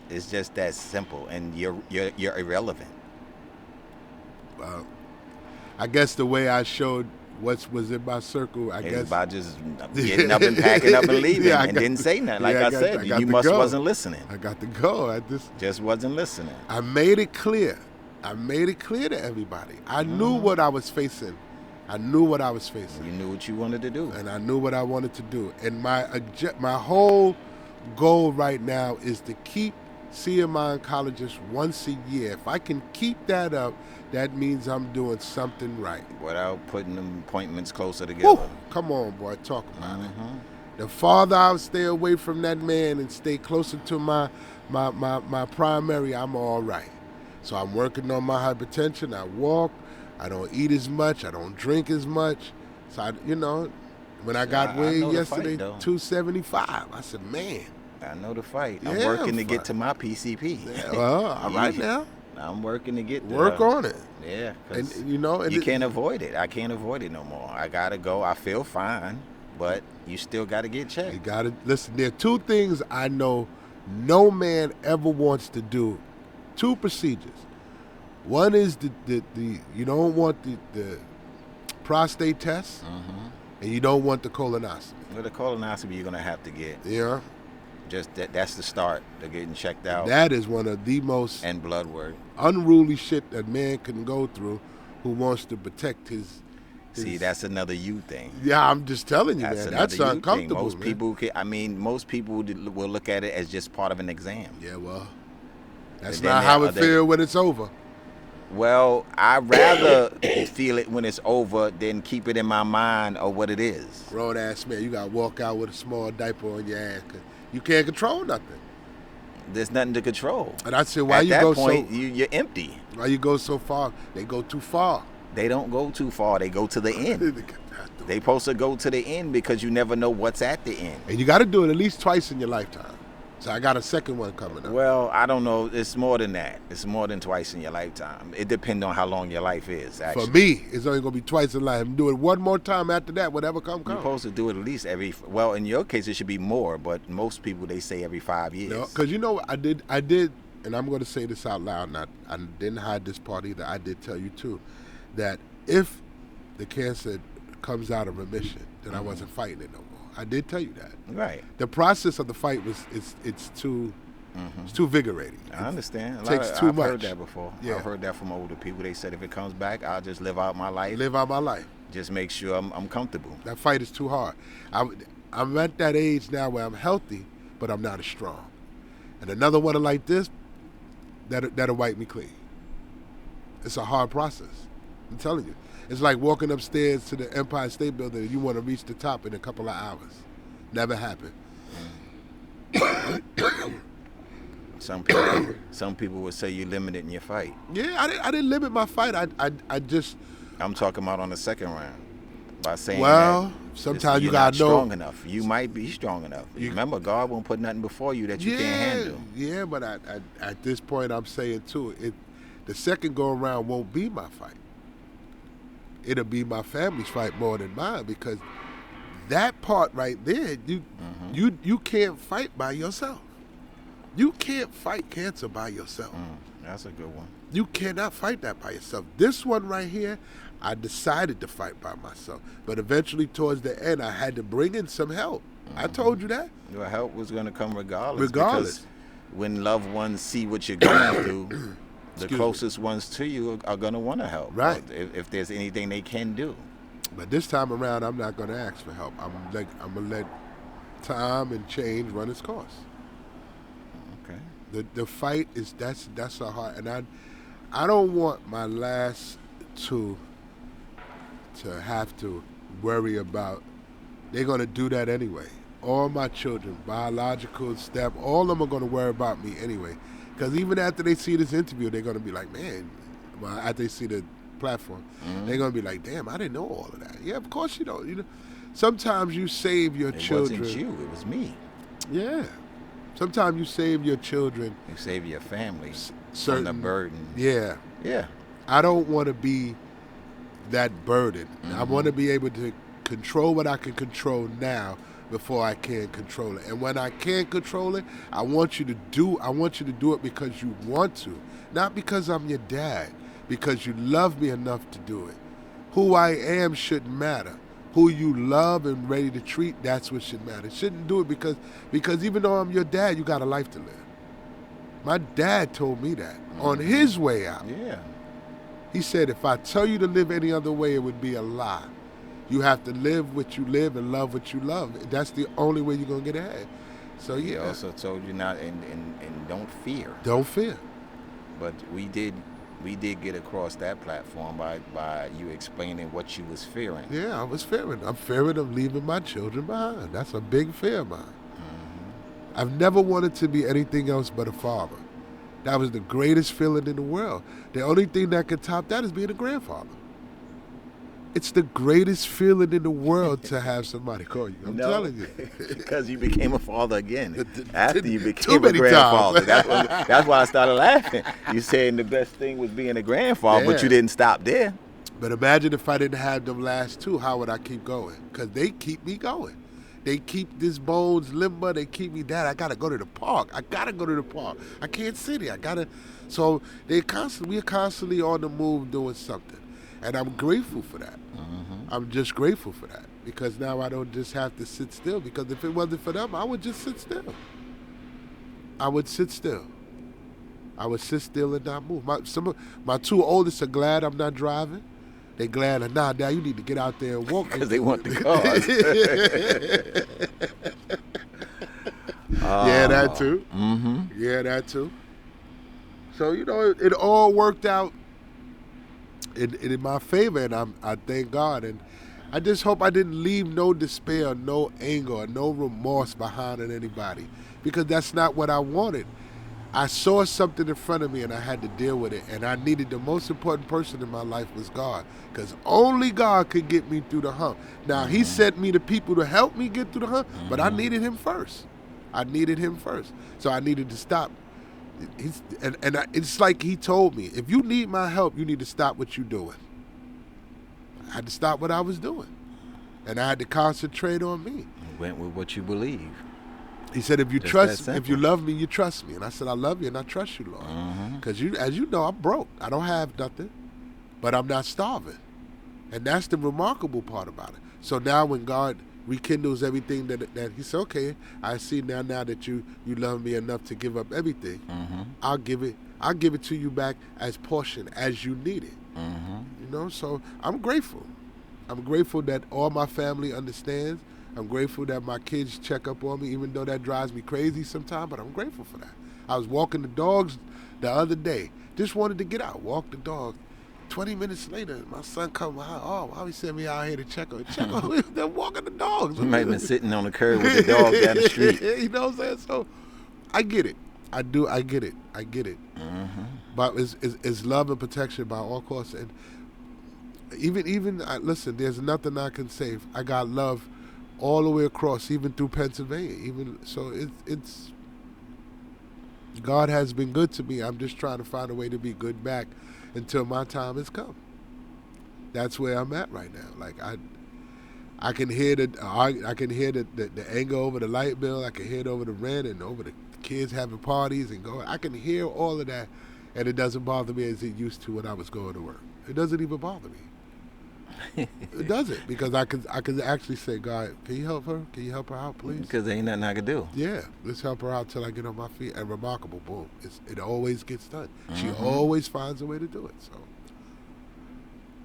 It's just that simple, and you're irrelevant. I guess the way I showed what was in my circle, I guess about just getting up and packing up and leaving, and didn't say nothing. Like I said, you wasn't listening. I got to go. I just wasn't listening. I made it clear. To everybody. I knew what I was facing. You knew what you wanted to do, and I knew what I wanted to do. And my whole goal right now is to keep seeing my oncologist once a year. If I can keep that up, that means I'm doing something right. Without putting them appointments closer together. Woo! Come on, boy, talk about it. The farther I stay away from that man and stay closer to my primary, I'm all right. So I'm working on my hypertension. I walk. I don't eat as much. I don't drink as much. So, when I got weighed yesterday, 275, I said, man. I know the fight. I'm working to get to my PCP. Yeah, well, all right now. I'm working to get there. Work on it. Yeah. And you can't avoid it. I can't avoid it no more. I got to go. I feel fine. but you still got to get You checked. gotta listen. There are two things I know no man ever wants to do. Two procedures. One is the you don't want the prostate test, and you don't want the colonoscopy. With a colonoscopy, you're gonna have to get. Yeah, Just that's the start to getting checked out. that is one of the most and blood work. unruly shit that man can go through who wants to protect his. See, that's another you thing. Yeah, I'm just telling you, That's man. another That's you thing. uncomfortable. Most man. people, most people will look at it as just part of an exam. Yeah, well, that's And then not how there it are feels when it's over. Well, I'd rather feel it when it's over than keep it in my mind of what it is. Grown ass man, you gotta walk out with a small diaper on your ass 'cause you can't control nothing. There's nothing to control. And I said, why At you that go point, so? you're empty. Why you go so far? They go too far. They don't go too far. They go to the end. They supposed to go to the end because you never know what's at the end. And you got to do it at least twice in your lifetime. So I got a second one coming up. Well, I don't know. It's more than that. It's more than twice in your lifetime. It depends on how long your life is, actually. For me, it's only gonna be twice in life. I'm doing it one more time after that. Whatever You're come. supposed to do it at least well, in your case, it should be more, but most people, they say every 5 years. No, because you know what I did, and I'm going to say this out loud. And I didn't hide this part either. I did tell you too, that if the cancer comes out of remission, then I wasn't fighting it no more. I did tell you that. Right. The process of the fight it's too vigorating. I understand. Takes too I've much. heard that before. Yeah. I've heard that from older people. They said if it comes back, I'll just live out my life. Live out my life. Just make sure I'm comfortable. That fight is too hard. I'm at that age now where I'm healthy, but I'm not as strong. And another one like this, that'll wipe me clean. It's a hard process. I'm telling you. It's like walking upstairs to the Empire State Building and you want to reach the top in a couple of hours. Never happened. Some people would say you're limited in your fight. Yeah, I didn't limit my fight. I just. I'm talking about on the second round. By saying Well, that sometimes you you're gotta not know. strong enough. You might be strong enough. Remember, God won't put nothing before you that you can't handle. Yeah, but at this point, I'm saying too, the second go around won't be my fight. It'll be my family's fight more than mine because that part right there, you can't fight by yourself. You can't fight cancer by yourself. That's a good one. You cannot fight that by yourself. This one right here, I decided to fight by myself. But eventually towards the end, I had to bring in some help. I told you that. Your help was going to come regardless. Regardless. Because when loved ones see what you're going through, the Excuse me. closest ones to you are going to want to help. Right. If there's anything they can do. But this time around, I'm not going to ask for help. I'm going to let time and change run its course. Okay. The fight is that's a hard, and I don't want my last two to have to worry about. They're going to do that anyway. All my children, biological, step, all of them are going to worry about me anyway. Because even after they see this interview, they're going to be like, man. Well, after they see the platform, they're going to be like, damn, I didn't know all of that. Yeah, of course you don't. You know, sometimes you save your children. It wasn't you. It was me. Yeah. Sometimes you save your children. You save your family Certain, from the burden. Yeah. Yeah. I don't want to be that burden. I want to be able to control what I can control now before I can control it. And when I can't control it, I want you to do it because you want to, not because I'm your dad, because you love me enough to do it. Who I am shouldn't matter. Who you love and ready to treat, that's what should matter. Shouldn't do it because even though I'm your dad, you got a life to live. My dad told me that on his way out. Yeah. He said, if I tell you to live any other way, it would be a lie. You have to live what you live and love what you love. That's the only way you're going to get ahead. So, yeah. He also told you not, and don't fear. Don't fear. But we did get across that platform by you explaining what you was fearing. Yeah, I was fearing. I'm fearing of leaving my children behind. That's a big fear of mine. I've never wanted to be anything else but a father. That was the greatest feeling in the world. The only thing that could top that is being a grandfather. It's the greatest feeling in the world to have somebody call you. I'm telling you. Because you became a father again. After you Too became a many grandfather. times. That's why I started laughing. You saying the best thing was being a grandfather, but Yeah. you didn't stop there. But imagine if I didn't have them last two, how would I keep going? Because they keep me going. They keep this bones limber. They keep me Dad, I got to go to the park. I got to go to the park. I can't sit here. I got to. So we're constantly on the move doing something. And I'm grateful for that. I'm just grateful for that. Because now I don't just have to sit still. Because if it wasn't for them, I would just sit still. I would sit still. I would sit still and not move. My two oldest are glad I'm not driving. They glad, nah, Dad, you need to get out there and walk. Because they want the cars. Yeah, that too. Yeah, that too. So, it all worked out in my favor, and I thank God. And I just hope I didn't leave no despair, no anger, or no remorse behind on anybody, because that's not what I wanted. I saw something in front of me and I had to deal with it, and I needed the most important person in my life was God, because only God could get me through the hump. Now, He sent me the people to help me get through the hump, but I needed Him first. So I needed to stop. It's like He told me, if you need my help, you need to stop what you're doing. I had to stop what I was doing, and I had to concentrate on me. You went with what you believe. He said, if you love me, you trust me. And I said, I love you and I trust you, Lord. Because as you know, I'm broke. I don't have nothing, but I'm not starving. And that's the remarkable part about it. So now when God rekindles everything that He said, okay, I see now that you love me enough to give up everything. I'll give it to you back as portion as you need it. So I'm grateful. I'm grateful that all my family understands. I'm grateful that my kids check up on me, even though that drives me crazy sometimes, but I'm grateful for that. I was walking the dogs the other day. Just wanted to get out, walk the dog. 20 minutes later, my son come out. Oh, why he sent me out here to check on? They're walking the dogs. You might have been sitting on the curb with the dog down the street. You know what I'm saying? So I get it. I do. I get it. But it's love and protection by all costs. And even listen, there's nothing I can say. I got love all the way across, even through Pennsylvania. It's God has been good to me. I'm just trying to find a way to be good back until my time has come. That's where I'm at right now. Like I can hear the anger over the light bill. I can hear it over the rent and over the kids having parties and going. I can hear all of that, and it doesn't bother me as it used to when I was going to work. It doesn't even bother me. It doesn't, because I can actually say, God, can you help her? Can you help her out, please? Because there ain't nothing I can do. Yeah, let's help her out till I get on my feet. And remarkable, boom, it always gets done. She always finds a way to do it.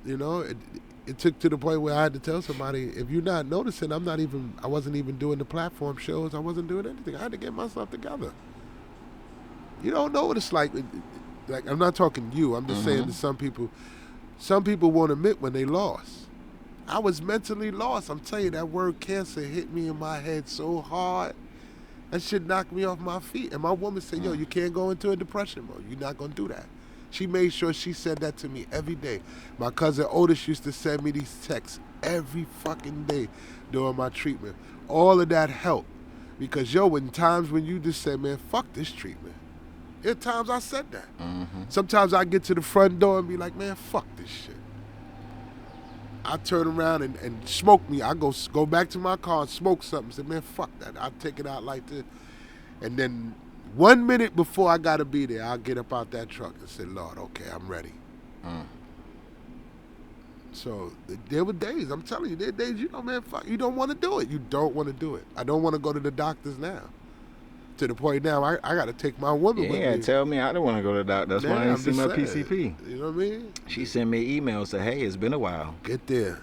So, it took to the point where I had to tell somebody, if you're not noticing, I wasn't even doing the platform shows. I wasn't doing anything. I had to get myself together. You don't know what it's like. Like, I'm not talking to you. I'm just saying to some people. Some people won't admit when they lost. I was mentally lost. I'm telling you, that word cancer hit me in my head so hard. That shit knocked me off my feet. And my woman said, yo, you can't go into a depression mode. You're not going to do that. She made sure she said that to me every day. My cousin Otis used to send me these texts every fucking day during my treatment. All of that helped. Because, in times when you just say, man, fuck this treatment. There are times I said that. Sometimes I get to the front door and be like, man, fuck this shit. I turn around and smoke me. I go back to my car and smoke something. Say, man, fuck that. I'll take it out like this. And then 1 minute before I got to be there, I'll get up out that truck and say, Lord, okay, I'm ready. So there were days, I'm telling you, there are days, man, fuck, you don't want to do it. You don't want to do it. I don't want to go to the doctors now. To the point now, I got to take my woman with me. Yeah, tell me I don't want to go to the doctor. That's why I didn't see my PCP. You know what I mean? She sent me an email, said, hey, it's been a while. Get there.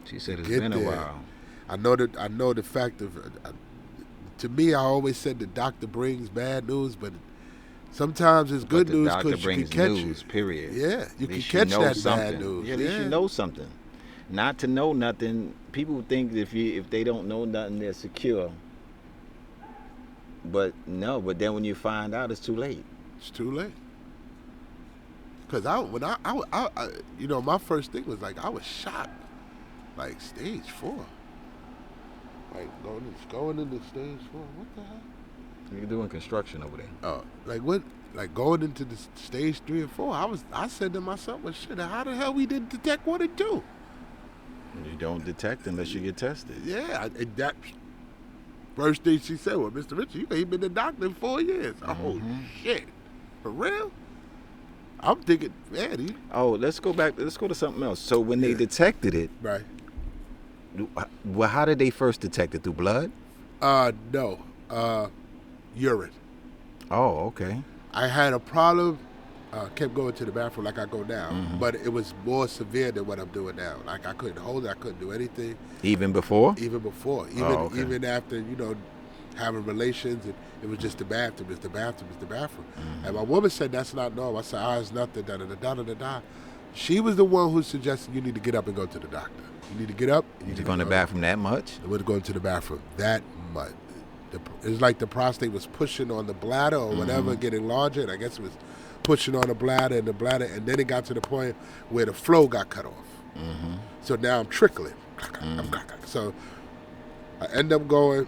She said it's been a while. I know the fact of, to me, I always said the doctor brings bad news, but sometimes it's good news because you can catch news, it. Period. Yeah, you can catch that bad news. Yeah, at least you know something. Not to know nothing. People think if they don't know nothing, they're secure. But then when you find out, it's too late. It's too late. Because my first thing was like, I was shocked. Like, stage 4. Like, going into stage 4. What the hell? You're doing construction over there. Like what? Like going into the stage 3 and 4. I said to myself, well, shit, how the hell we didn't detect 1 and 2? You don't detect unless you get tested. Yeah, and that first thing she said, well, Mr. Richard, you ain't been a doctor in 4 years. Oh, shit. For real? I'm thinking, man. Let's go back. Let's go to something else. So when they detected it, Right. well, how did they first detect it? Through blood? No. Urine. Oh, okay. I had a problem. Kept going to the bathroom like I go now, but it was more severe than what I'm doing now. Like I couldn't hold it, I couldn't do anything. Even before? Even after having relations, and it was just the bathroom. It's the bathroom. It's the bathroom. And my woman said that's not normal. I said, it's nothing. Da da da da da da. She was the one who suggested you need to get up and go to the doctor. You need to get up. You going to the bathroom that much? I was going to the bathroom that much. It was like the prostate was pushing on the bladder or whatever, getting larger, and I guess it was pushing on the bladder, and then it got to the point where the flow got cut off. So now I'm trickling. So I end up going.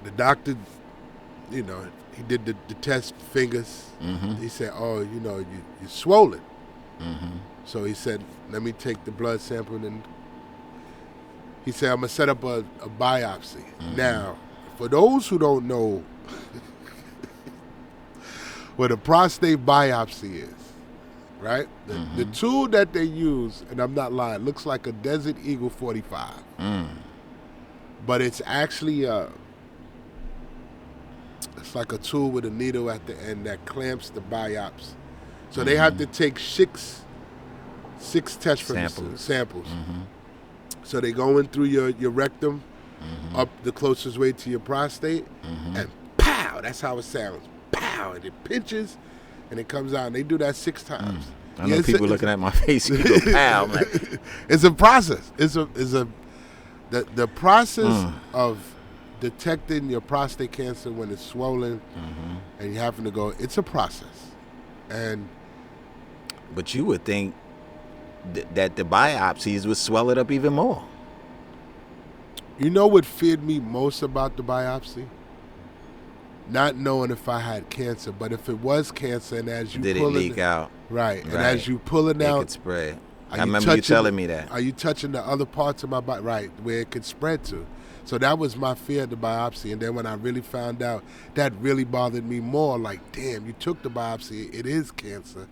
The doctor, he did the test fingers. He said, "Oh, you're swollen." So he said, "Let me take the blood sample," and he said, "I'm gonna set up a biopsy." Now, for those who don't know what a prostate biopsy is, right? The tool that they use, and I'm not lying, looks like a Desert Eagle 45. But it's actually it's like a tool with a needle at the end that clamps the biopsy. So they have to take six test samples. So they go in through your rectum, up the closest way to your prostate, and pow, that's how it sounds. Pow, and it pinches, and it comes out. And they do that 6 times. I know people looking at my face. You go, pow. I'm like, it's a process. The process of detecting your prostate cancer when it's swollen, and you having to go. It's a process, but you would think that the biopsies would swell it up even more. You know what feared me most about the biopsy? Not knowing if I had cancer, but if it was cancer, and as you did it leak out? Right, and as you pull it out, it could spread. I remember you telling me that. Are you touching the other parts of my body? Right, where it could spread to. So that was my fear of the biopsy. And then when I really found out, that really bothered me more. Like, damn, you took the biopsy, it is cancer.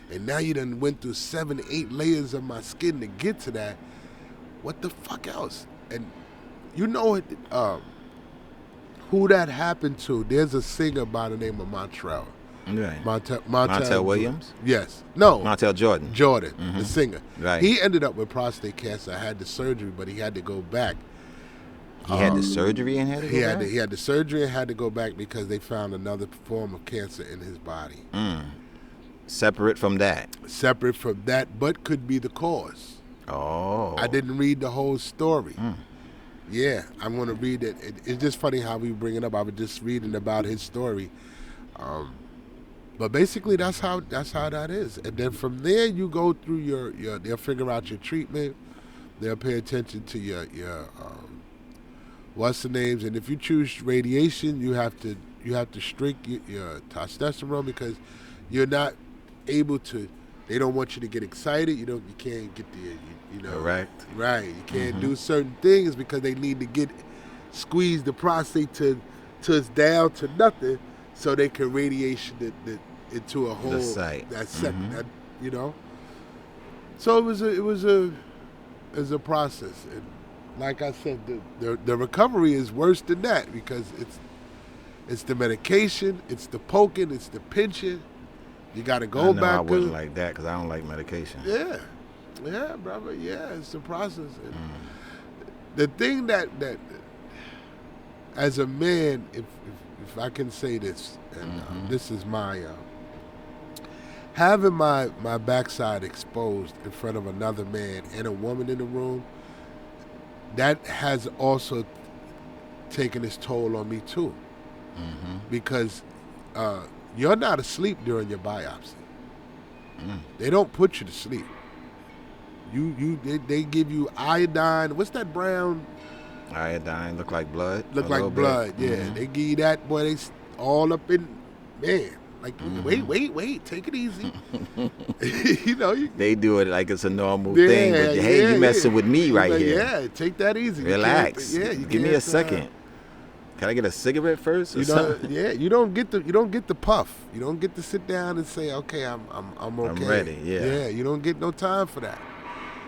And now you done went through 7, 8 layers of my skin to get to that. What the fuck else? And you know who that happened to? There's a singer by the name of Montrell. Right. Montel Williams? Yes. No. Montel Jordan. The singer. Right. He ended up with prostate cancer. Had the surgery, but he had to go back. He had the surgery and had to go back? He had the surgery and had to go back because they found another form of cancer in his body. Separate from that? Separate from that, but could be the cause. Oh. I didn't read the whole story. Yeah, I'm going to read it. It's just funny how we bring it up. I was just reading about his story. But basically, that's how that is. And then from there, you go through your they'll figure out your treatment. They'll pay attention to your what's the names. And if you choose radiation, you have to shrink your testosterone because you're not able to. They don't want you to get excited. You can't get Correct. Right. You can't do certain things because they need to squeeze the prostate to it's down to nothing, so they can radiation it into a whole the site. That second. So it was a process, and like I said, the recovery is worse than that because it's the medication, it's the poking, it's the pinching. You got to go back. I wouldn't like that because I don't like medication. Yeah, brother. Yeah, it's the process. And the thing that as a man, if I can say this, and this is my having my backside exposed in front of another man and a woman in the room, that has also taken its toll on me too, because you're not asleep during your biopsy. They don't put you to sleep. They give you iodine. What's that brown Iodine look like blood. Look a like little blood. bit. Yeah, they give you that, boy. All up in, man. Like, wait, take it easy. You know, They do it like it's a normal thing, but hey, you messing with me right like, here. Yeah, take that easy. Relax. You Give me a second. Can I get a cigarette first? Or you know, something? you don't get the puff. You don't get to sit down and say, okay, I'm okay. I'm ready. Yeah. You don't get no time for that.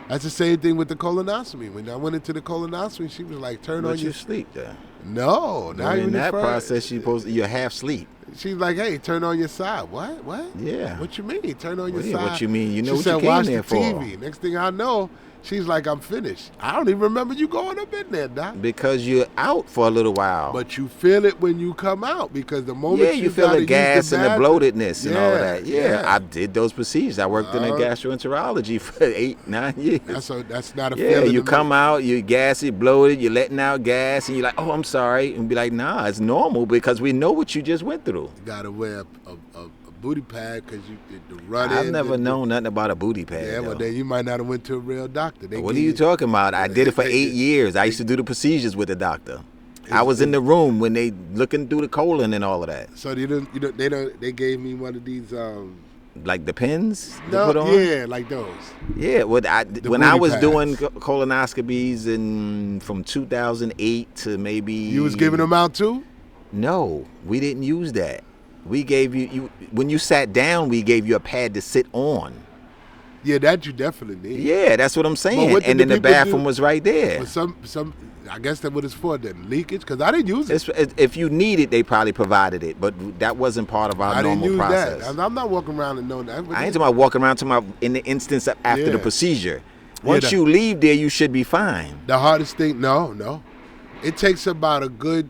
That's the same thing with the colonoscopy. When I went into the colonoscopy, she was like, "Turn on your sleep there." No, not in even that the process. You're half sleep. She's like, "Hey, turn on your side." What? Yeah. What you mean? Turn on your side? What you mean? You know she what said, you came watch there the for? TV. Next thing I know, she's like, "I'm finished." I don't even remember you going up in there, Doc. Because you're out for a little while. But you feel it when you come out because the moment you feel the gas and the bloatedness and all of that. Yeah, I did those procedures. I worked in gastroenterology for 8-9 years. That's not a feeling. Yeah, you come out, you're gassy, bloated, you're letting out gas, and you're like, "Oh, I'm sorry," and be like, "Nah, it's normal because we know what you just went through." You gotta wear a booty pad because you the running. I've never known nothing about a booty pad. Yeah, well then you might not have went to a real doctor. What are you talking about? I did it for 8 years. I used to do the procedures with the doctor. I was in the room when they looking through the colon and all of that. So they gave me one of these like the pins to no, put on? Yeah, like those. Yeah, when I was pads. doing colonoscopies from 2008 to maybe. You was giving them out too? No, we didn't use that. We gave you when you sat down, we gave you a pad to sit on. Yeah, that you definitely need. Yeah, that's what I'm saying. And then the bathroom was right there. But some, I guess that what it's for, then leakage, because I didn't use it. If you need it, they probably provided it, but that wasn't part of our normal process. I didn't use that. I'm not walking around and knowing that. I ain't talking about walking around in the instance of after the procedure. Once you leave there, you should be fine. The hardest thing, no. It takes about a good,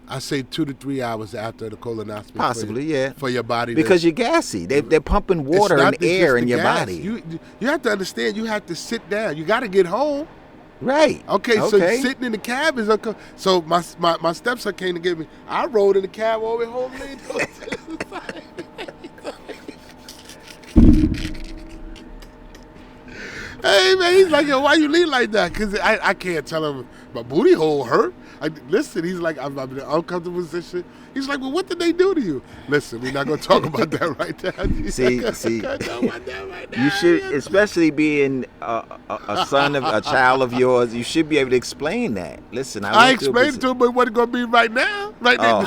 I say 2 to 3 hours after the colonoscopy. Possibly, for your body. Because you're gassy. They're pumping water and air in your body. You have to understand, you have to sit down. You got to get home. Right. Okay, so sitting in the cab is okay. So my stepson came to get me. I rode in the cab all the way home. Hey man, he's like, yo, why you lean like that? Because I can't tell him my booty hole hurt. Listen, he's like, I'm in an uncomfortable position. He's like, well, what did they do to you? Listen, we're not going to talk about that right now. See, you should, especially being a son of a child of yours, you should be able to explain that. Listen, I explained to him, but what's going to be right now? Now.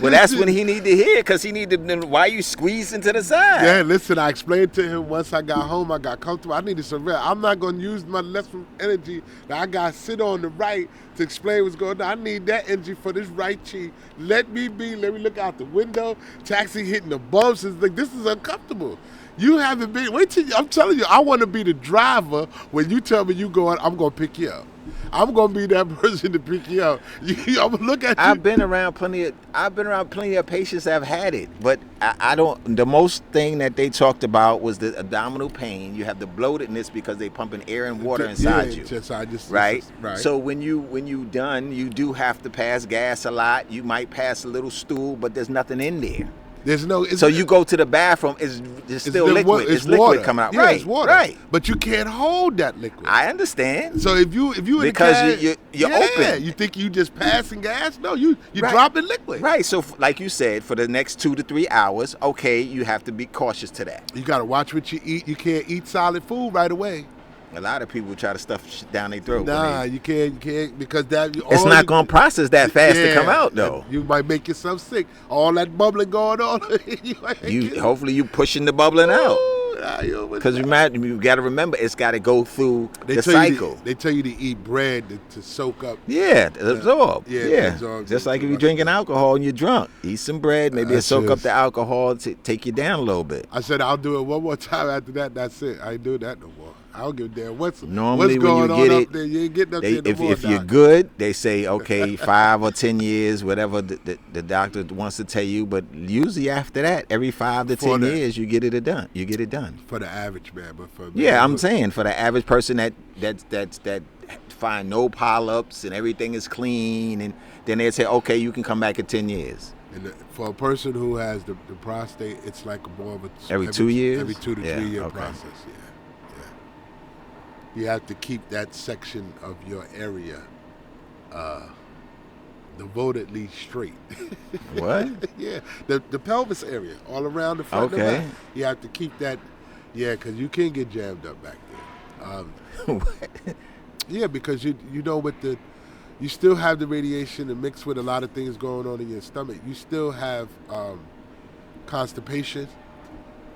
Well, that's when he need to hear, because he need to know why you squeeze into the side. Yeah, listen, I explained to him once I got home, I got comfortable. I needed some rest. I'm not going to use my left energy that I got to sit on the right to explain what's going on. I need that energy for this right cheek. Let me look out the window. Taxi hitting the bumps. It's like, this is uncomfortable. You haven't been, I'm telling you, I want to be the driver when you tell me you going, I'm going to pick you up. I'm going to be that person to pick you up. I'm going to look at you. I've been around plenty of patients that have had it, but I don't, the most thing that they talked about was the abdominal pain. You have the bloatedness because they pumping air and water inside you. Right? So when you done, you do have to pass gas a lot. You might pass a little stool, but there's nothing in there. There's no. So you go to the bathroom, it's still liquid. It's liquid coming out. Yeah, right, it's water. Right. But you can't hold that liquid. I understand. So if you because you're open. You think you just passing gas? No, you dropping liquid. Right. So like you said, for the next 2 to 3 hours, okay, you have to be cautious to that. You got to watch what you eat. You can't eat solid food right away. A lot of people try to stuff shit down their throat. Nah, you can't because it's not going to process that fast to come out though. You might make yourself sick. All that bubbling going on. Hopefully you pushing the bubbling out. Because you got to remember, it's got to go through the cycle. They tell you to eat bread to soak up. Yeah, to absorb. Yeah. Just like if you're drinking alcohol and you're drunk, eat some bread, maybe soak up the alcohol to take you down a little bit. I said I'll do it one more time. After that, that's it. I ain't doing that no more. I don't give a damn what's Normally going when you get on it, up there. You ain't getting up there no if more, you're good, they say okay, 5 or 10 years, whatever the doctor wants to tell you. But usually after that, every 5 to 10 years, you get it done. You get it done. For the average man, but for I'm saying for the average person that find no polyps and everything is clean, and then they say okay, you can come back in 10 years. And for a person who has the prostate, it's like more of a every 2 years, every 2 to 3 year process. You have to keep that section of your area devotedly straight. What? Yeah, the pelvis area, all around the front and the Okay. back. You have to keep that. Yeah, because you can get jammed up back there. What? Yeah, because you know with the you still have the radiation and mixed with a lot of things going on in your stomach. You still have constipation.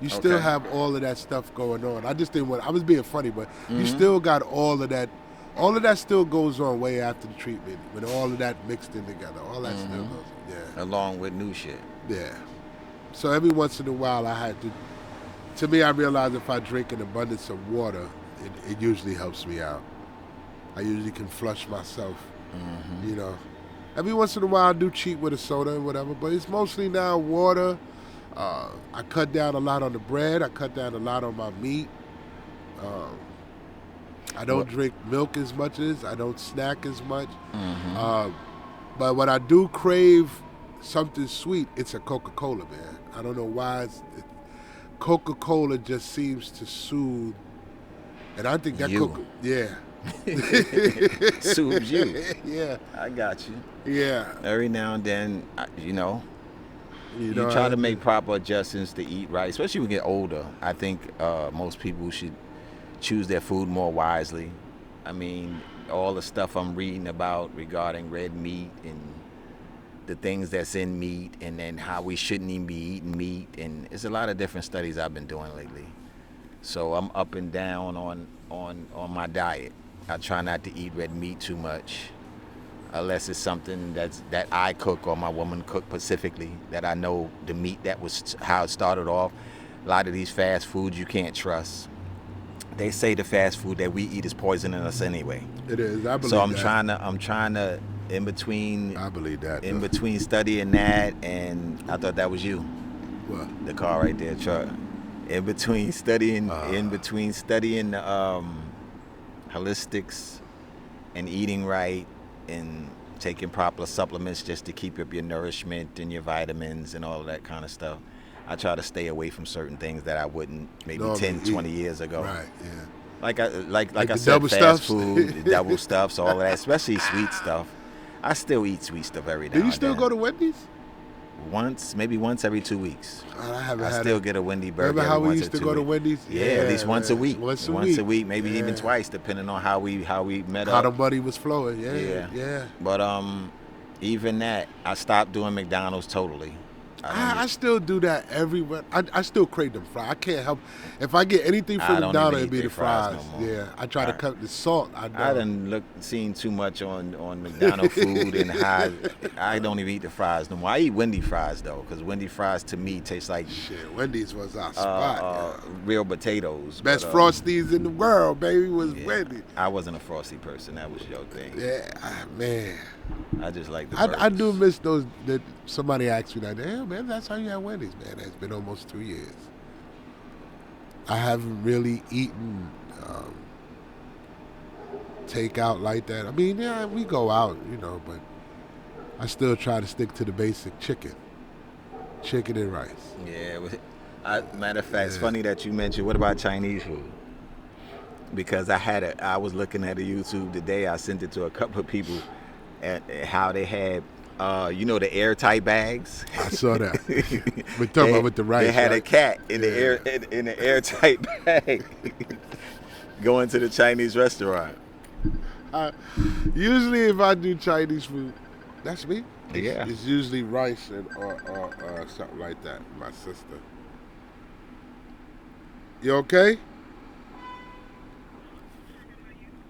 You still Okay. have all of that stuff going on. I just didn't want. I was being funny, but you Mhm. still got all of that. All of that still goes on way after the treatment when all of that mixed in together. All that still goes on. Yeah, Along with new shit. yeah. So every once in a while, I had to. To me, I realize if I drink an abundance of water, it usually helps me out. I usually can flush myself. You know, every once in a while I do cheat with a soda and whatever, but it's mostly now water. I cut down a lot on the bread. I cut down a lot on my meat. Um, I don't What? drink milk as much as I don't snack as much. Mm-hmm. But when I do crave something sweet, it's a Coca-Cola, man. I don't know why. Coca-Cola just seems to soothe, and I think that You. yeah, Soothes you. yeah, I got you. yeah. Every now and then, you know, You you know, try to make proper adjustments to eat right, especially when you get older. I think most people should choose their food more wisely. I mean, all the stuff I'm reading about regarding red meat and the things that's in meat, and then how we shouldn't even be eating meat, and there's a lot of different studies I've been doing lately. So I'm up and down on my diet. I try not to eat red meat too much, unless it's something that I cook or my woman cook specifically, that I know the meat that was how it started off. A lot of these fast foods you can't trust. They say the fast food that we eat is poisoning us anyway. it is. I believe So I'm that. trying to in between I believe that. in though. between studying that, and I thought that was you, What? the car right there, truck. In between studying the holistics and eating right and taking proper supplements just to keep up your nourishment and your vitamins and all of that kind of stuff. I try to stay away from certain things that I wouldn't maybe Normally 10, eat. 20 years ago. Right. Yeah. Like I the said, double fast stuffs? food, the double stuffs, all of that, especially sweet stuff. I still eat sweet stuff every now Do you and still then. go to Wendy's? Maybe once every 2 weeks. I haven't I had still it. get a Wendy burger. Remember how every we once used or to 2 go to weeks. Wendy's? Yeah, at least once a man. week. Once a week, maybe even Yeah. twice, depending on how we met How up. the money was flowing. Yeah. Yeah. Yeah. But even that, I stopped doing McDonald's totally. I still do that everywhere. I still crave them fries. I can't help. If I get anything I from don't McDonald's, even it'd be eat the their fries fries. no more. Yeah. I try to cut the salt. I I done seen too much on McDonald's food and how I don't even eat the fries no more. I eat Wendy fries though, because Wendy fries to me taste like Shit, Wendy's was our spot. Yeah. real potatoes. Best but, Frosties in the world, baby, was yeah, Wendy's. I wasn't a Frosty person. That was your thing. Yeah, man. I just like the I do burgers. miss those. That somebody asked me that. Damn, man, that's how you have Wendy's, man. It's been almost 2 years. I haven't really eaten takeout like that. I mean, yeah, we go out, but I still try to stick to the basic chicken and rice. Yeah. Matter of fact, it's Yeah. funny that you mentioned. What about Chinese food? Because I was looking at a YouTube today. I sent it to a couple of people, at how they had, the airtight bags. I saw that. We're talking about with the rice. They had a right? cat in the Yeah. air in the airtight bag, going to the Chinese restaurant. Usually, if I do Chinese food, that's me. Yeah. It's usually rice or something like that. My sister. You okay?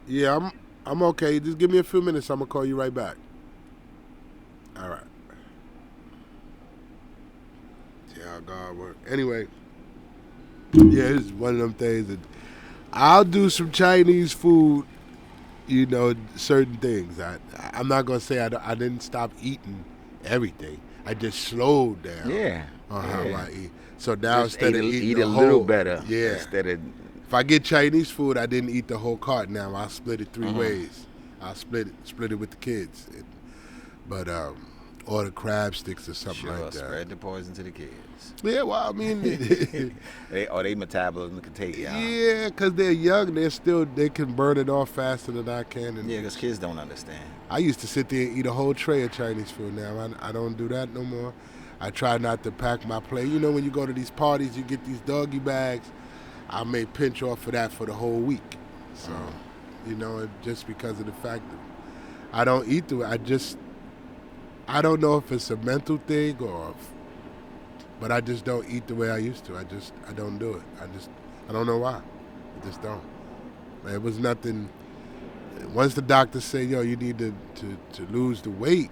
Yeah, I'm okay. Just give me a few minutes. I'm gonna call you right back. All right. Yeah, God work. Anyway, yeah, it's one of them things that I'll do some Chinese food. Certain things. I'm not gonna say I didn't stop eating everything. I just slowed down. Yeah. On how I eat. So now Just instead of eating eat the a whole, little better. Yeah. Instead of If I get Chinese food, I didn't eat the whole cart. Now I split it 3 ways. I split it with the kids. But or the crab sticks or something Sure, like that. spread the poison to the kids. Yeah, well, I mean, They metabolism can take it out. yeah, because they're young, they can burn it off faster than I can. And Yeah, because kids don't understand. I used to sit there and eat a whole tray of Chinese food. Now I don't do that no more. I try not to pack my plate. You know, when you go to these parties, you get these doggy bags. I may pinch off of that for the whole week. So, you know, just because of the fact that I don't eat the way I don't know if it's a mental thing but I just don't eat the way I used to. I don't do it. I don't know why. I just don't. It was nothing. Once the doctor said, yo, you need to lose the weight,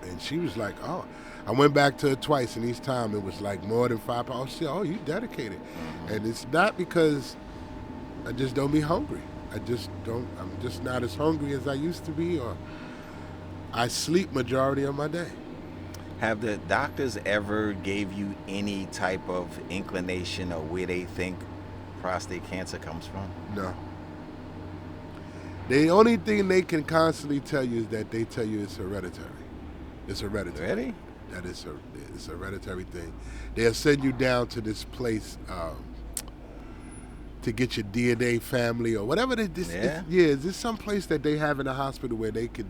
and she was like, oh, I went back to her twice, and each time it was like more than 5 pounds. She said, oh, you dedicated. And it's not because I just don't be hungry. I'm just not as hungry as I used to be, or I sleep majority of my day. Have the doctors ever gave you any type of inclination or where they think prostate cancer comes from? No. The only thing they can constantly tell you is that they tell you it's hereditary. It's hereditary. Really? It's a hereditary thing. They'll send you down to this place to get your DNA family or whatever. Is this some place that they have in the hospital where they can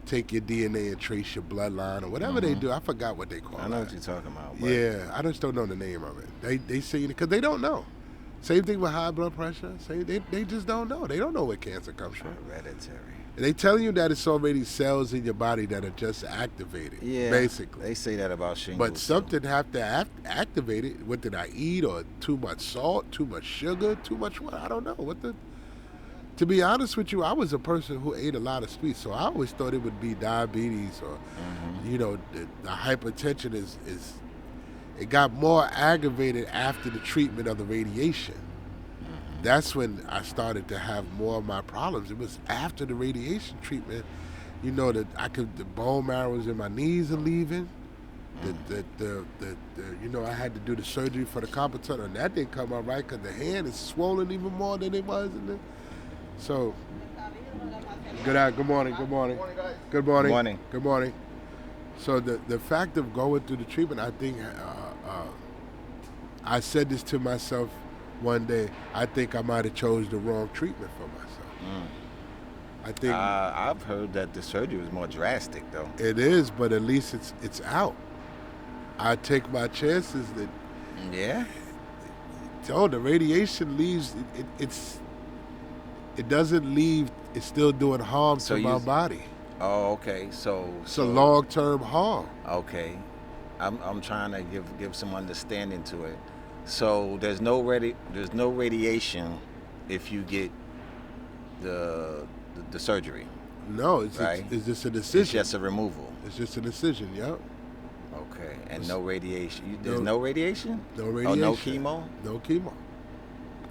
take your DNA and trace your bloodline or whatever they do? I forgot what they call it. I know what you're talking about. But Yeah, I just don't know the name of it. They say, because they don't know. Same thing with high blood pressure. They just don't know. They don't know where cancer comes from. Hereditary. And they tell you that it's already cells in your body that are just activated. Yeah. Basically. They say that about shingles. But something have to activate it. What did I eat? Or too much salt, too much sugar, too much what? I don't know. To be honest with you, I was a person who ate a lot of sweets, so I always thought it would be diabetes or, you know, the hypertension is it got more aggravated after the treatment of the radiation. That's when I started to have more of my problems. It was after the radiation treatment, you know, that the bone marrows in my knees are leaving. You know, I had to do the surgery for the carpal tunnel, and that didn't come out right because the hand is swollen even more than it was. So, good morning. Good morning. Good morning. Good morning. So the fact of going through the treatment, I think I said this to myself one day. I think I might have chose the wrong treatment for myself. I think I've heard that the surgery was more drastic, though. It is, but at least it's out. I take my chances that. Yeah. Oh, the radiation leaves. It doesn't leave. It's still doing harm to my body. Oh, okay. So it's a long-term harm. Okay, I'm trying to give some understanding to it. So there's no radiation if you get the surgery. No, it's just a decision. It's just a removal. It's just a decision. Yep. Okay, and no radiation. There's no radiation. No radiation. Oh, no chemo. No chemo.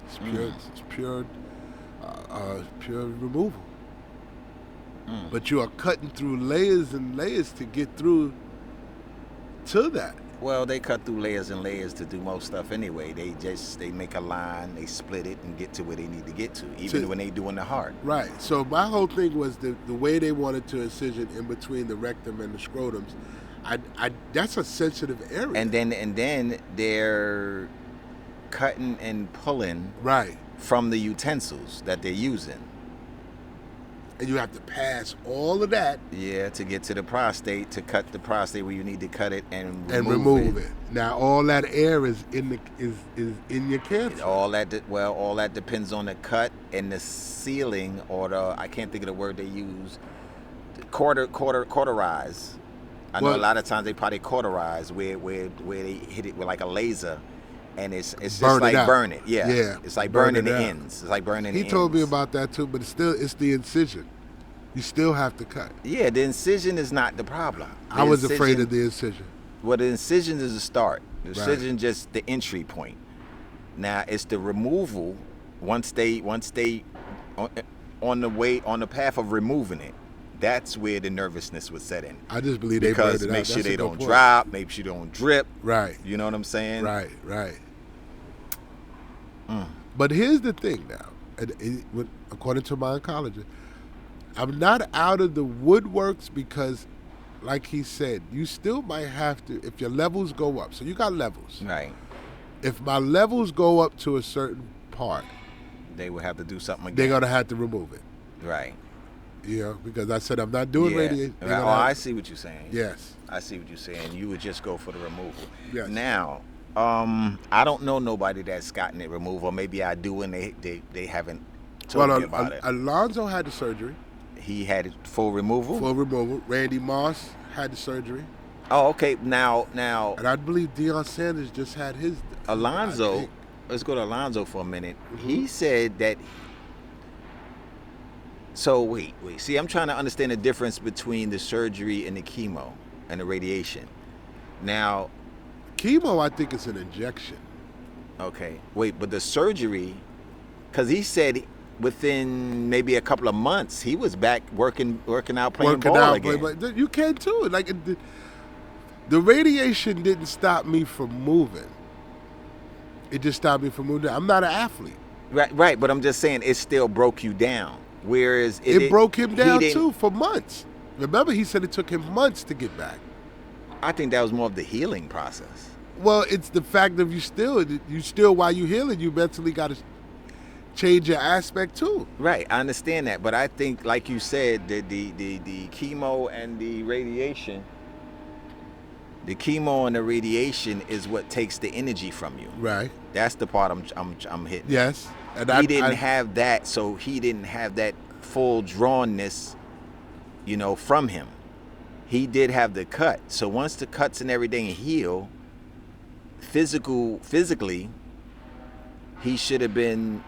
It's pure. It's pure removal. But you are cutting through layers and layers to get through to that. Well, they cut through layers and layers to do most stuff anyway. They make a line, they split it, and get to where they need to get to, even when they doing the heart. Right. So my whole thing was the way they wanted to incision in between the rectum and the scrotums. That's a sensitive area. And then they're cutting and pulling from the utensils that they're using. And you have to pass all of that. Yeah, to get to the prostate, to cut the prostate where you need to cut it and remove it. Now all that air is in your cancer. All that depends on the cut and the sealing, or I can't think of the word they use. Cauterize. I know a lot of times they probably cauterize where they hit it with like a laser. And it's just like burn it. Yeah. It's like burning the ends. It's like burning the ends. He told me about that too, but it's the incision. You still have to cut. Yeah, the incision is not the problem. I was afraid of the incision. Well, the incision is a start. The incision just the entry point. Now it's the removal once they on the path of removing it. That's where the nervousness would set in. I just believe they burned it out. Because make sure they don't drop, make sure they don't drip. Right. You know what I'm saying? Right. But here's the thing now. According to my oncologist, I'm not out of the woodworks because like he said, you still might have to, if your levels go up. So you got levels. Right. If my levels go up to a certain part, They would have to do something again. they're going to have to remove it. Right. You know, because I said I'm not doing radiation. Right. Oh, I see what you're saying. Yes. I see what you're saying. You would just go for the removal. Yes. Now, I don't know nobody that's gotten it removed, or maybe I do, and they haven't told me about it. Alonzo had the surgery. He had it full removal. Full removal. Randy Moss had the surgery. Oh, okay. Now, and I believe Deion Sanders just had his. Alonzo. Let's go to Alonzo for a minute. Mm-hmm. He said that. So wait. See, I'm trying to understand the difference between the surgery and the chemo and the radiation. Now, chemo, I think, is an injection. Okay. Wait, but the surgery, because he said within maybe a couple of months he was back working out, playing ball again. But you can too. Like the radiation didn't stop me from moving. It just stopped me from moving. I'm not an athlete. Right. But I'm just saying it still broke you down. Whereas it broke him down too for months. Remember, he said it took him months to get back. I think that was more of the healing process. Well, it's the fact that you still while you healing, you mentally got to change your aspect too. Right, I understand that, but I think, like you said, the chemo and the radiation. The chemo and the radiation is what takes the energy from you. Right. That's the part I'm hitting. Yes. And he didn't have that, so he didn't have that full drawnness, from him. He did have the cut. So once the cuts and everything heal, physically, he should have been.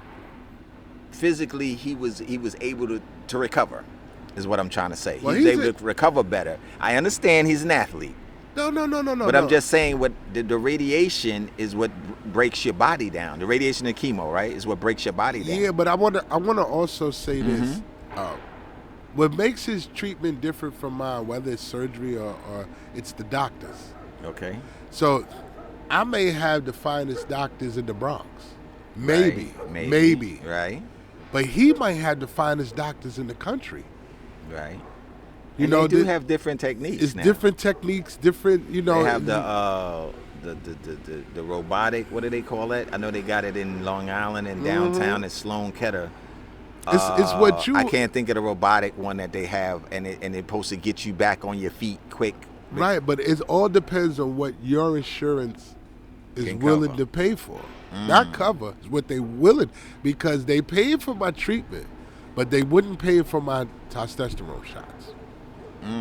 Physically, he was able to recover, is what I'm trying to say. Well, he was able to recover better. I understand he's an athlete. No. But I'm just saying, what the radiation is what breaks your body down. The radiation and chemo, right, is what breaks your body down. Yeah, but I want to also say this. What makes his treatment different from mine, whether it's surgery or it's the doctors. Okay. So I may have the finest doctors in the Bronx. Maybe. Right. But he might have the finest doctors in the country. Right. You know, they do have different techniques. It's now. different techniques, different. They have the robotic. What do they call it? I know they got it in Long Island and downtown at Sloan Ketter. It's what you. I can't think of the robotic one that they have, and it's supposed to get you back on your feet quick. Right, but it all depends on what your insurance is willing to pay for. Not cover is what they willing, because they paid for my treatment, but they wouldn't pay for my testosterone shots.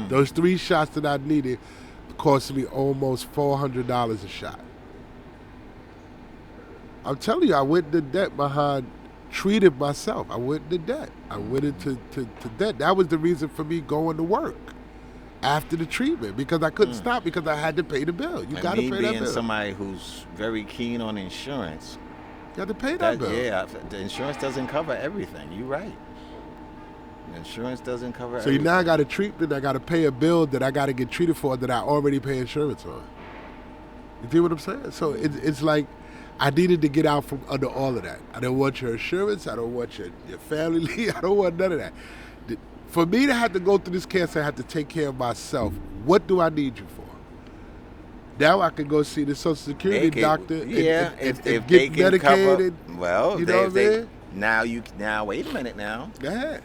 Those 3 shots that I needed cost me almost $400 a shot. I'm telling you, I went into debt behind treated myself. I went into debt. I went into debt. That was the reason for me going to work after the treatment, because I couldn't stop, because I had to pay the bill. You got to pay that bill. Being somebody who's very keen on insurance, you have to pay that bill. Yeah, the insurance doesn't cover everything. You're right. Insurance doesn't cover So everything. now I got a treatment, I got to pay a bill that I got to get treated for that I already pay insurance on. You see what I'm saying? So it's like I needed to get out from under all of that. I don't want your insurance. I don't want your family leave. I don't want none of that. For me to have to go through this cancer, I have to take care of myself. What do I need you for? Now I can go see the Social Security doctor and if get they can medicated. Cover, well, you know what I mean? Now wait a minute now. Go ahead.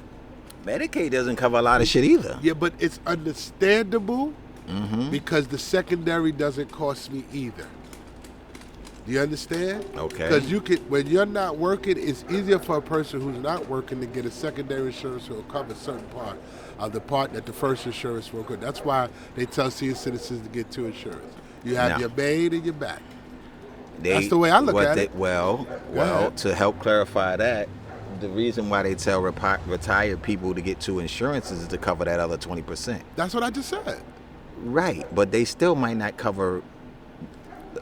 Medicaid doesn't cover a lot of shit either. Yeah, but it's understandable because the secondary doesn't cost me either. Do you understand? Okay. Because when you're not working, it's easier for a person who's not working to get a secondary insurance that will cover a certain part of the part that the first insurance will cover. That's why they tell senior citizens to get 2 insurance. You have your main and your back. That's the way I look at it. Well, to help clarify that, the reason why they tell retired people to get 2 insurances is to cover that other 20%. That's what I just said. Right, but they still might not cover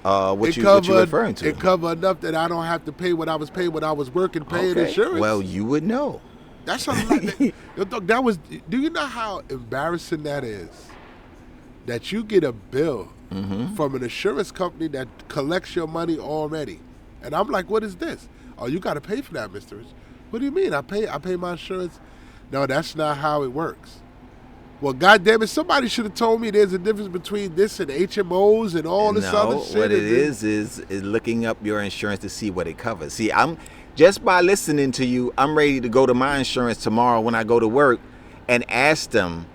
what you're referring to. It cover enough that I don't have to pay what I was paying when I was working, paying insurance. Well, you would know. That's a lot. That was. Do you know how embarrassing that is? That you get a bill from an insurance company that collects your money already, and I'm like, what is this? Oh, you got to pay for that, Mr. Rich. What do you mean? I pay my insurance. No, that's not how it works. Well, goddamn it, somebody should have told me there's a difference between this and HMOs and all this other shit. What it is looking up your insurance to see what it covers. See, I'm just by listening to you, I'm ready to go to my insurance tomorrow when I go to work and ask them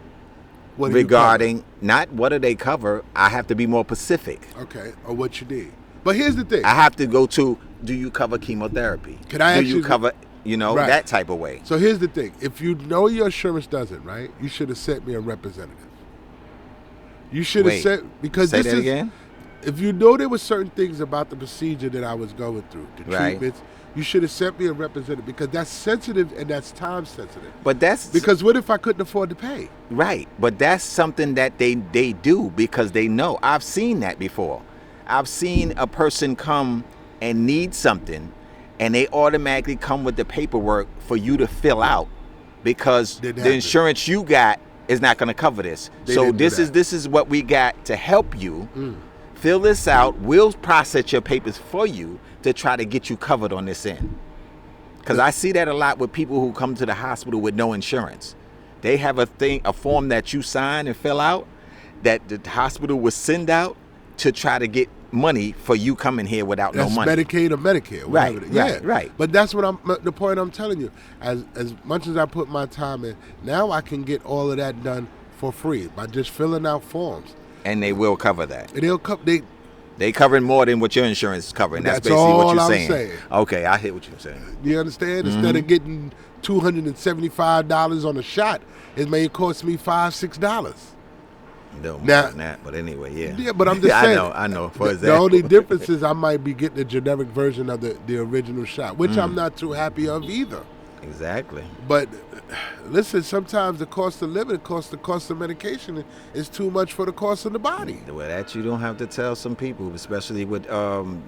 What do regarding not what do they cover. I have to be more specific. Okay, or what you need. But here's the thing. I have to go to, do you cover chemotherapy? Can I do you cover, Right. that type of way? So here's the thing. If you know your insurance doesn't, right, you should have sent me a representative. You should have sent, because say this that is, again? if you know there were certain things about the procedure that I was going through, the Right. treatments, you should have sent me a representative, because that's sensitive and that's time sensitive. But that's Because what if I couldn't afford to pay? right. But that's something that they do because they know. I've seen that before. I've seen a person come and need something, and they automatically come with the paperwork for you to fill out because Didn't the happen. insurance you got is not going to cover this. They So didn't do that. this is what we got to help you. Fill this out. We'll process your papers for you to try to get you covered on this end. Because I see that a lot with people who come to the hospital with no insurance. They have a form that you sign and fill out that the hospital will send out to try to get money for you coming here without That's no money. Medicaid or Medicare. Right, Whatever. Yeah. right. But that's what the point I'm telling you. As much as I put my time in, now I can get all of that done for free by just filling out forms. And they will cover that. And they'll come. They covering more than what your insurance is covering. That's That's basically what all you're I'm saying. saying. Okay, I hear what you're saying. You understand? Instead of getting $275 on a shot, it may cost me $5-6. No, more Now- than that, but anyway, yeah. Yeah, but I'm just I saying. I know. For The example. only difference is I might be getting a generic version of the original shot, which I'm not too happy of either. Exactly. But listen, sometimes the cost of living, the cost of medication is too much for the cost of the body. Well, that you don't have to tell some people, especially with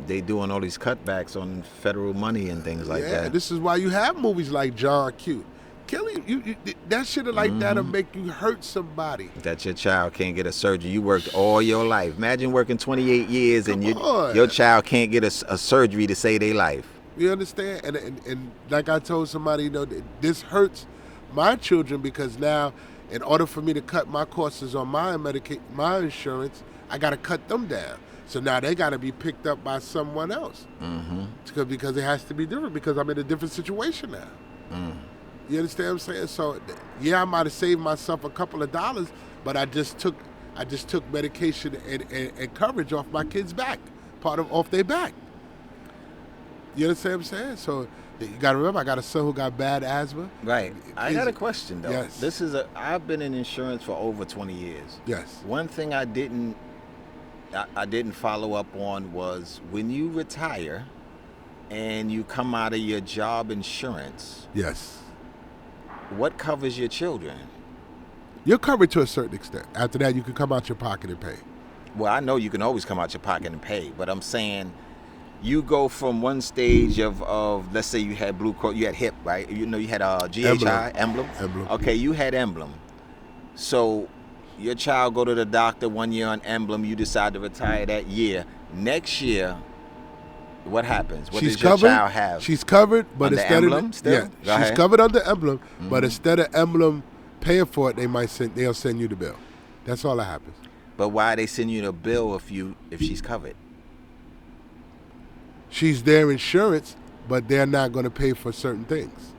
they doing all these cutbacks on federal money and things like Yeah, that. this is why you have movies like John Q. Killing you that shit like that'll make you hurt somebody. That your child can't get a surgery. You worked all your life. Imagine working 28 years and Come on. your child can't get a surgery to save their life. You understand? And like I told somebody, this hurts my children because now, in order for me to cut my costs on my insurance, I got to cut them down. So now they got to be picked up by someone else because it has to be different because I'm in a different situation now. You understand what I'm saying? So yeah, I might have saved myself a couple of dollars, but I just took medication and coverage off my kids' back, off their back. You understand what I'm saying? So you got to remember, I got a son who got bad asthma. Right. I got a question though. Yes. I've been in insurance for over 20 years. Yes. One thing I didn't follow up on was when you retire and you come out of your job insurance, Yes. what covers your children? You're covered to a certain extent. After that, you can come out your pocket and pay. Well, I know you can always come out your pocket and pay, but I'm saying you go from one stage of let's say you had Blue Cross, you had HIP, right? You had GHI, Emblem. Okay, you had Emblem. So your child go to the doctor 1 year on Emblem, you decide to retire that year. Next year, what happens? What does your child have? She's covered, but Under instead Emblem of still? Go she's ahead. covered under Emblem, but instead of Emblem paying for it, they'll send you the bill. That's all that happens. But why they send you the bill if she's covered? She's their insurance, but they're not going to pay for certain things.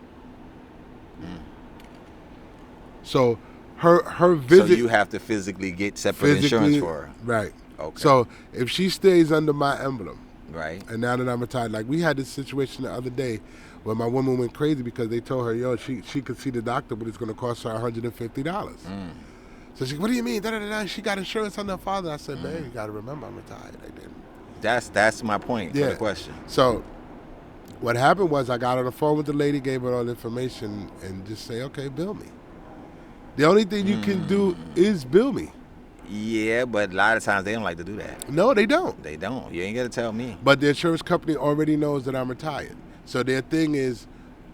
So her visit. So you have to physically get separate insurance for her. Right. Okay. So if she stays under my Emblem, Right. and now that I'm retired, like we had this situation the other day where my woman went crazy because they told her, she could see the doctor, but it's going to cost her $150. So she, what do you mean? She got insurance on her father. I said, man, you got to remember I'm retired. I didn't. That's my point for the question. So what happened was I got on the phone with the lady, gave her all the information, and just say, okay, bill me. The only thing you can do is bill me. Yeah, but a lot of times they don't like to do that. No, they don't. They don't. You ain't got to tell me. But the insurance company already knows that I'm retired. So their thing is,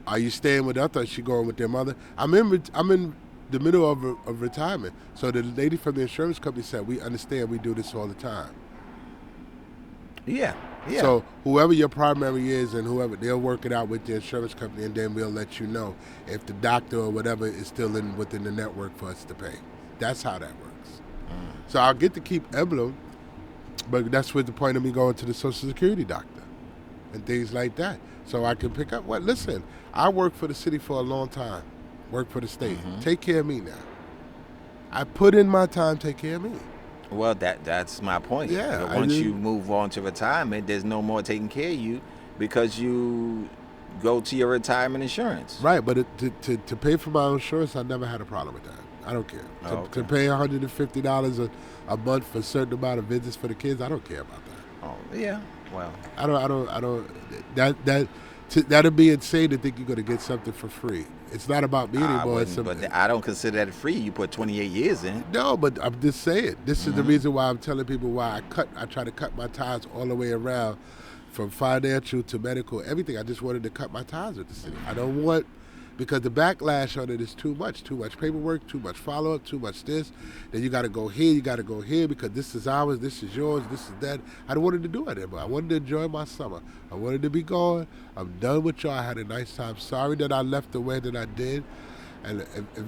are you staying with us or is she going with their mother? I'm in the middle of retirement. So the lady from the insurance company said, we understand, we do this all the time. Yeah. Yeah. So whoever your primary is and whoever, they'll work it out with the insurance company, and then we'll let you know if the doctor or whatever is still within the network for us to pay. That's how that works. So I'll get to keep emblem, but that's with the point of me going to the Social Security doctor and things like that. So I can pick up. What? Listen, I worked for the city for a long time. Worked for the state. Take care of me now. I put in my time. Take care of me. Well, that's my point. Yeah, But once you move on to retirement, there's no more taking care of you because you go to your retirement insurance. Right, but to pay for my insurance, I never had a problem with that. I don't care. To pay $150 a month for a certain amount of visits for the kids, I don't care about that. Oh yeah, well, I don't. That'd be insane to think you're gonna get something for free. It's not about me anymore. But I don't consider that free. You put 28 years in. No, but I'm just saying. This is the reason why I'm telling people why I try to cut my ties all the way around, from financial to medical, everything. I just wanted to cut my ties with the city. I don't want, because the backlash on it is too much paperwork, too much follow-up, too much this. Then you got to go here, you got to go here, because this is ours, this is yours, this is that. I don't wanted to do it anymore. I wanted to enjoy my summer. I wanted to be gone. I'm done with y'all. I had a nice time. Sorry that I left the way that I did. And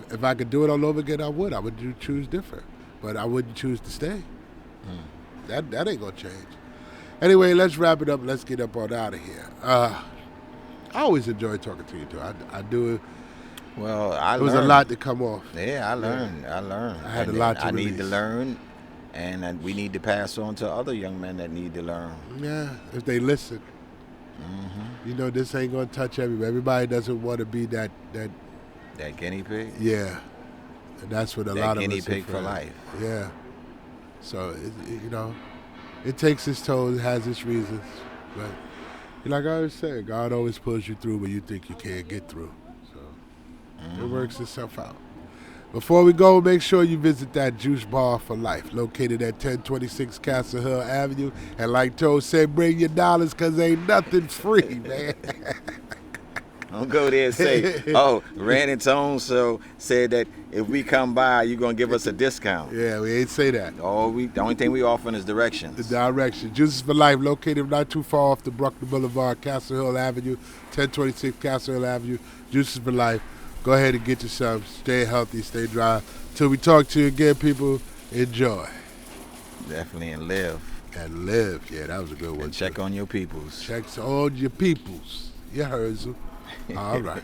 if I could do it all over again, I would. I would choose different. But I wouldn't choose to stay. That ain't going to change. Anyway, let's wrap it up. Let's get up on out of here. I always enjoy talking to you, too. I do. Well, It was a lot to come off. Yeah, I learned. I had a lot to I release. need to learn, and we need to pass on to other young men that need to learn. Yeah, if they listen. You know, this ain't going to touch everybody. Everybody doesn't want to be that. That guinea pig. Yeah. And that's what a lot of us guinea are pig for afraid. life. Yeah. So, it takes its toll, it has its reasons. But like I always say, God always pulls you through when you think you can't get through. So it works itself out. Before we go, make sure you visit that Juice Bar for Life, located at 1026 Castle Hill Avenue. And like Toe said, bring your dollars, because ain't nothing free, man. Don't go there and say, oh, Rand and Tone said that if we come by, you're going to give us a discount. Yeah, we ain't say that. The only thing we offering is directions. The direction. Juices for Life, located not too far off the Bruckner Boulevard, Castle Hill Avenue, 1026 Castle Hill Avenue. Juices for Life. Go ahead and get you some. Stay healthy, stay dry. Till we talk to you again, people, enjoy. Definitely, and live. And live. Yeah, that was a good one. And check on your peoples. Check on your peoples. You heard them. All right.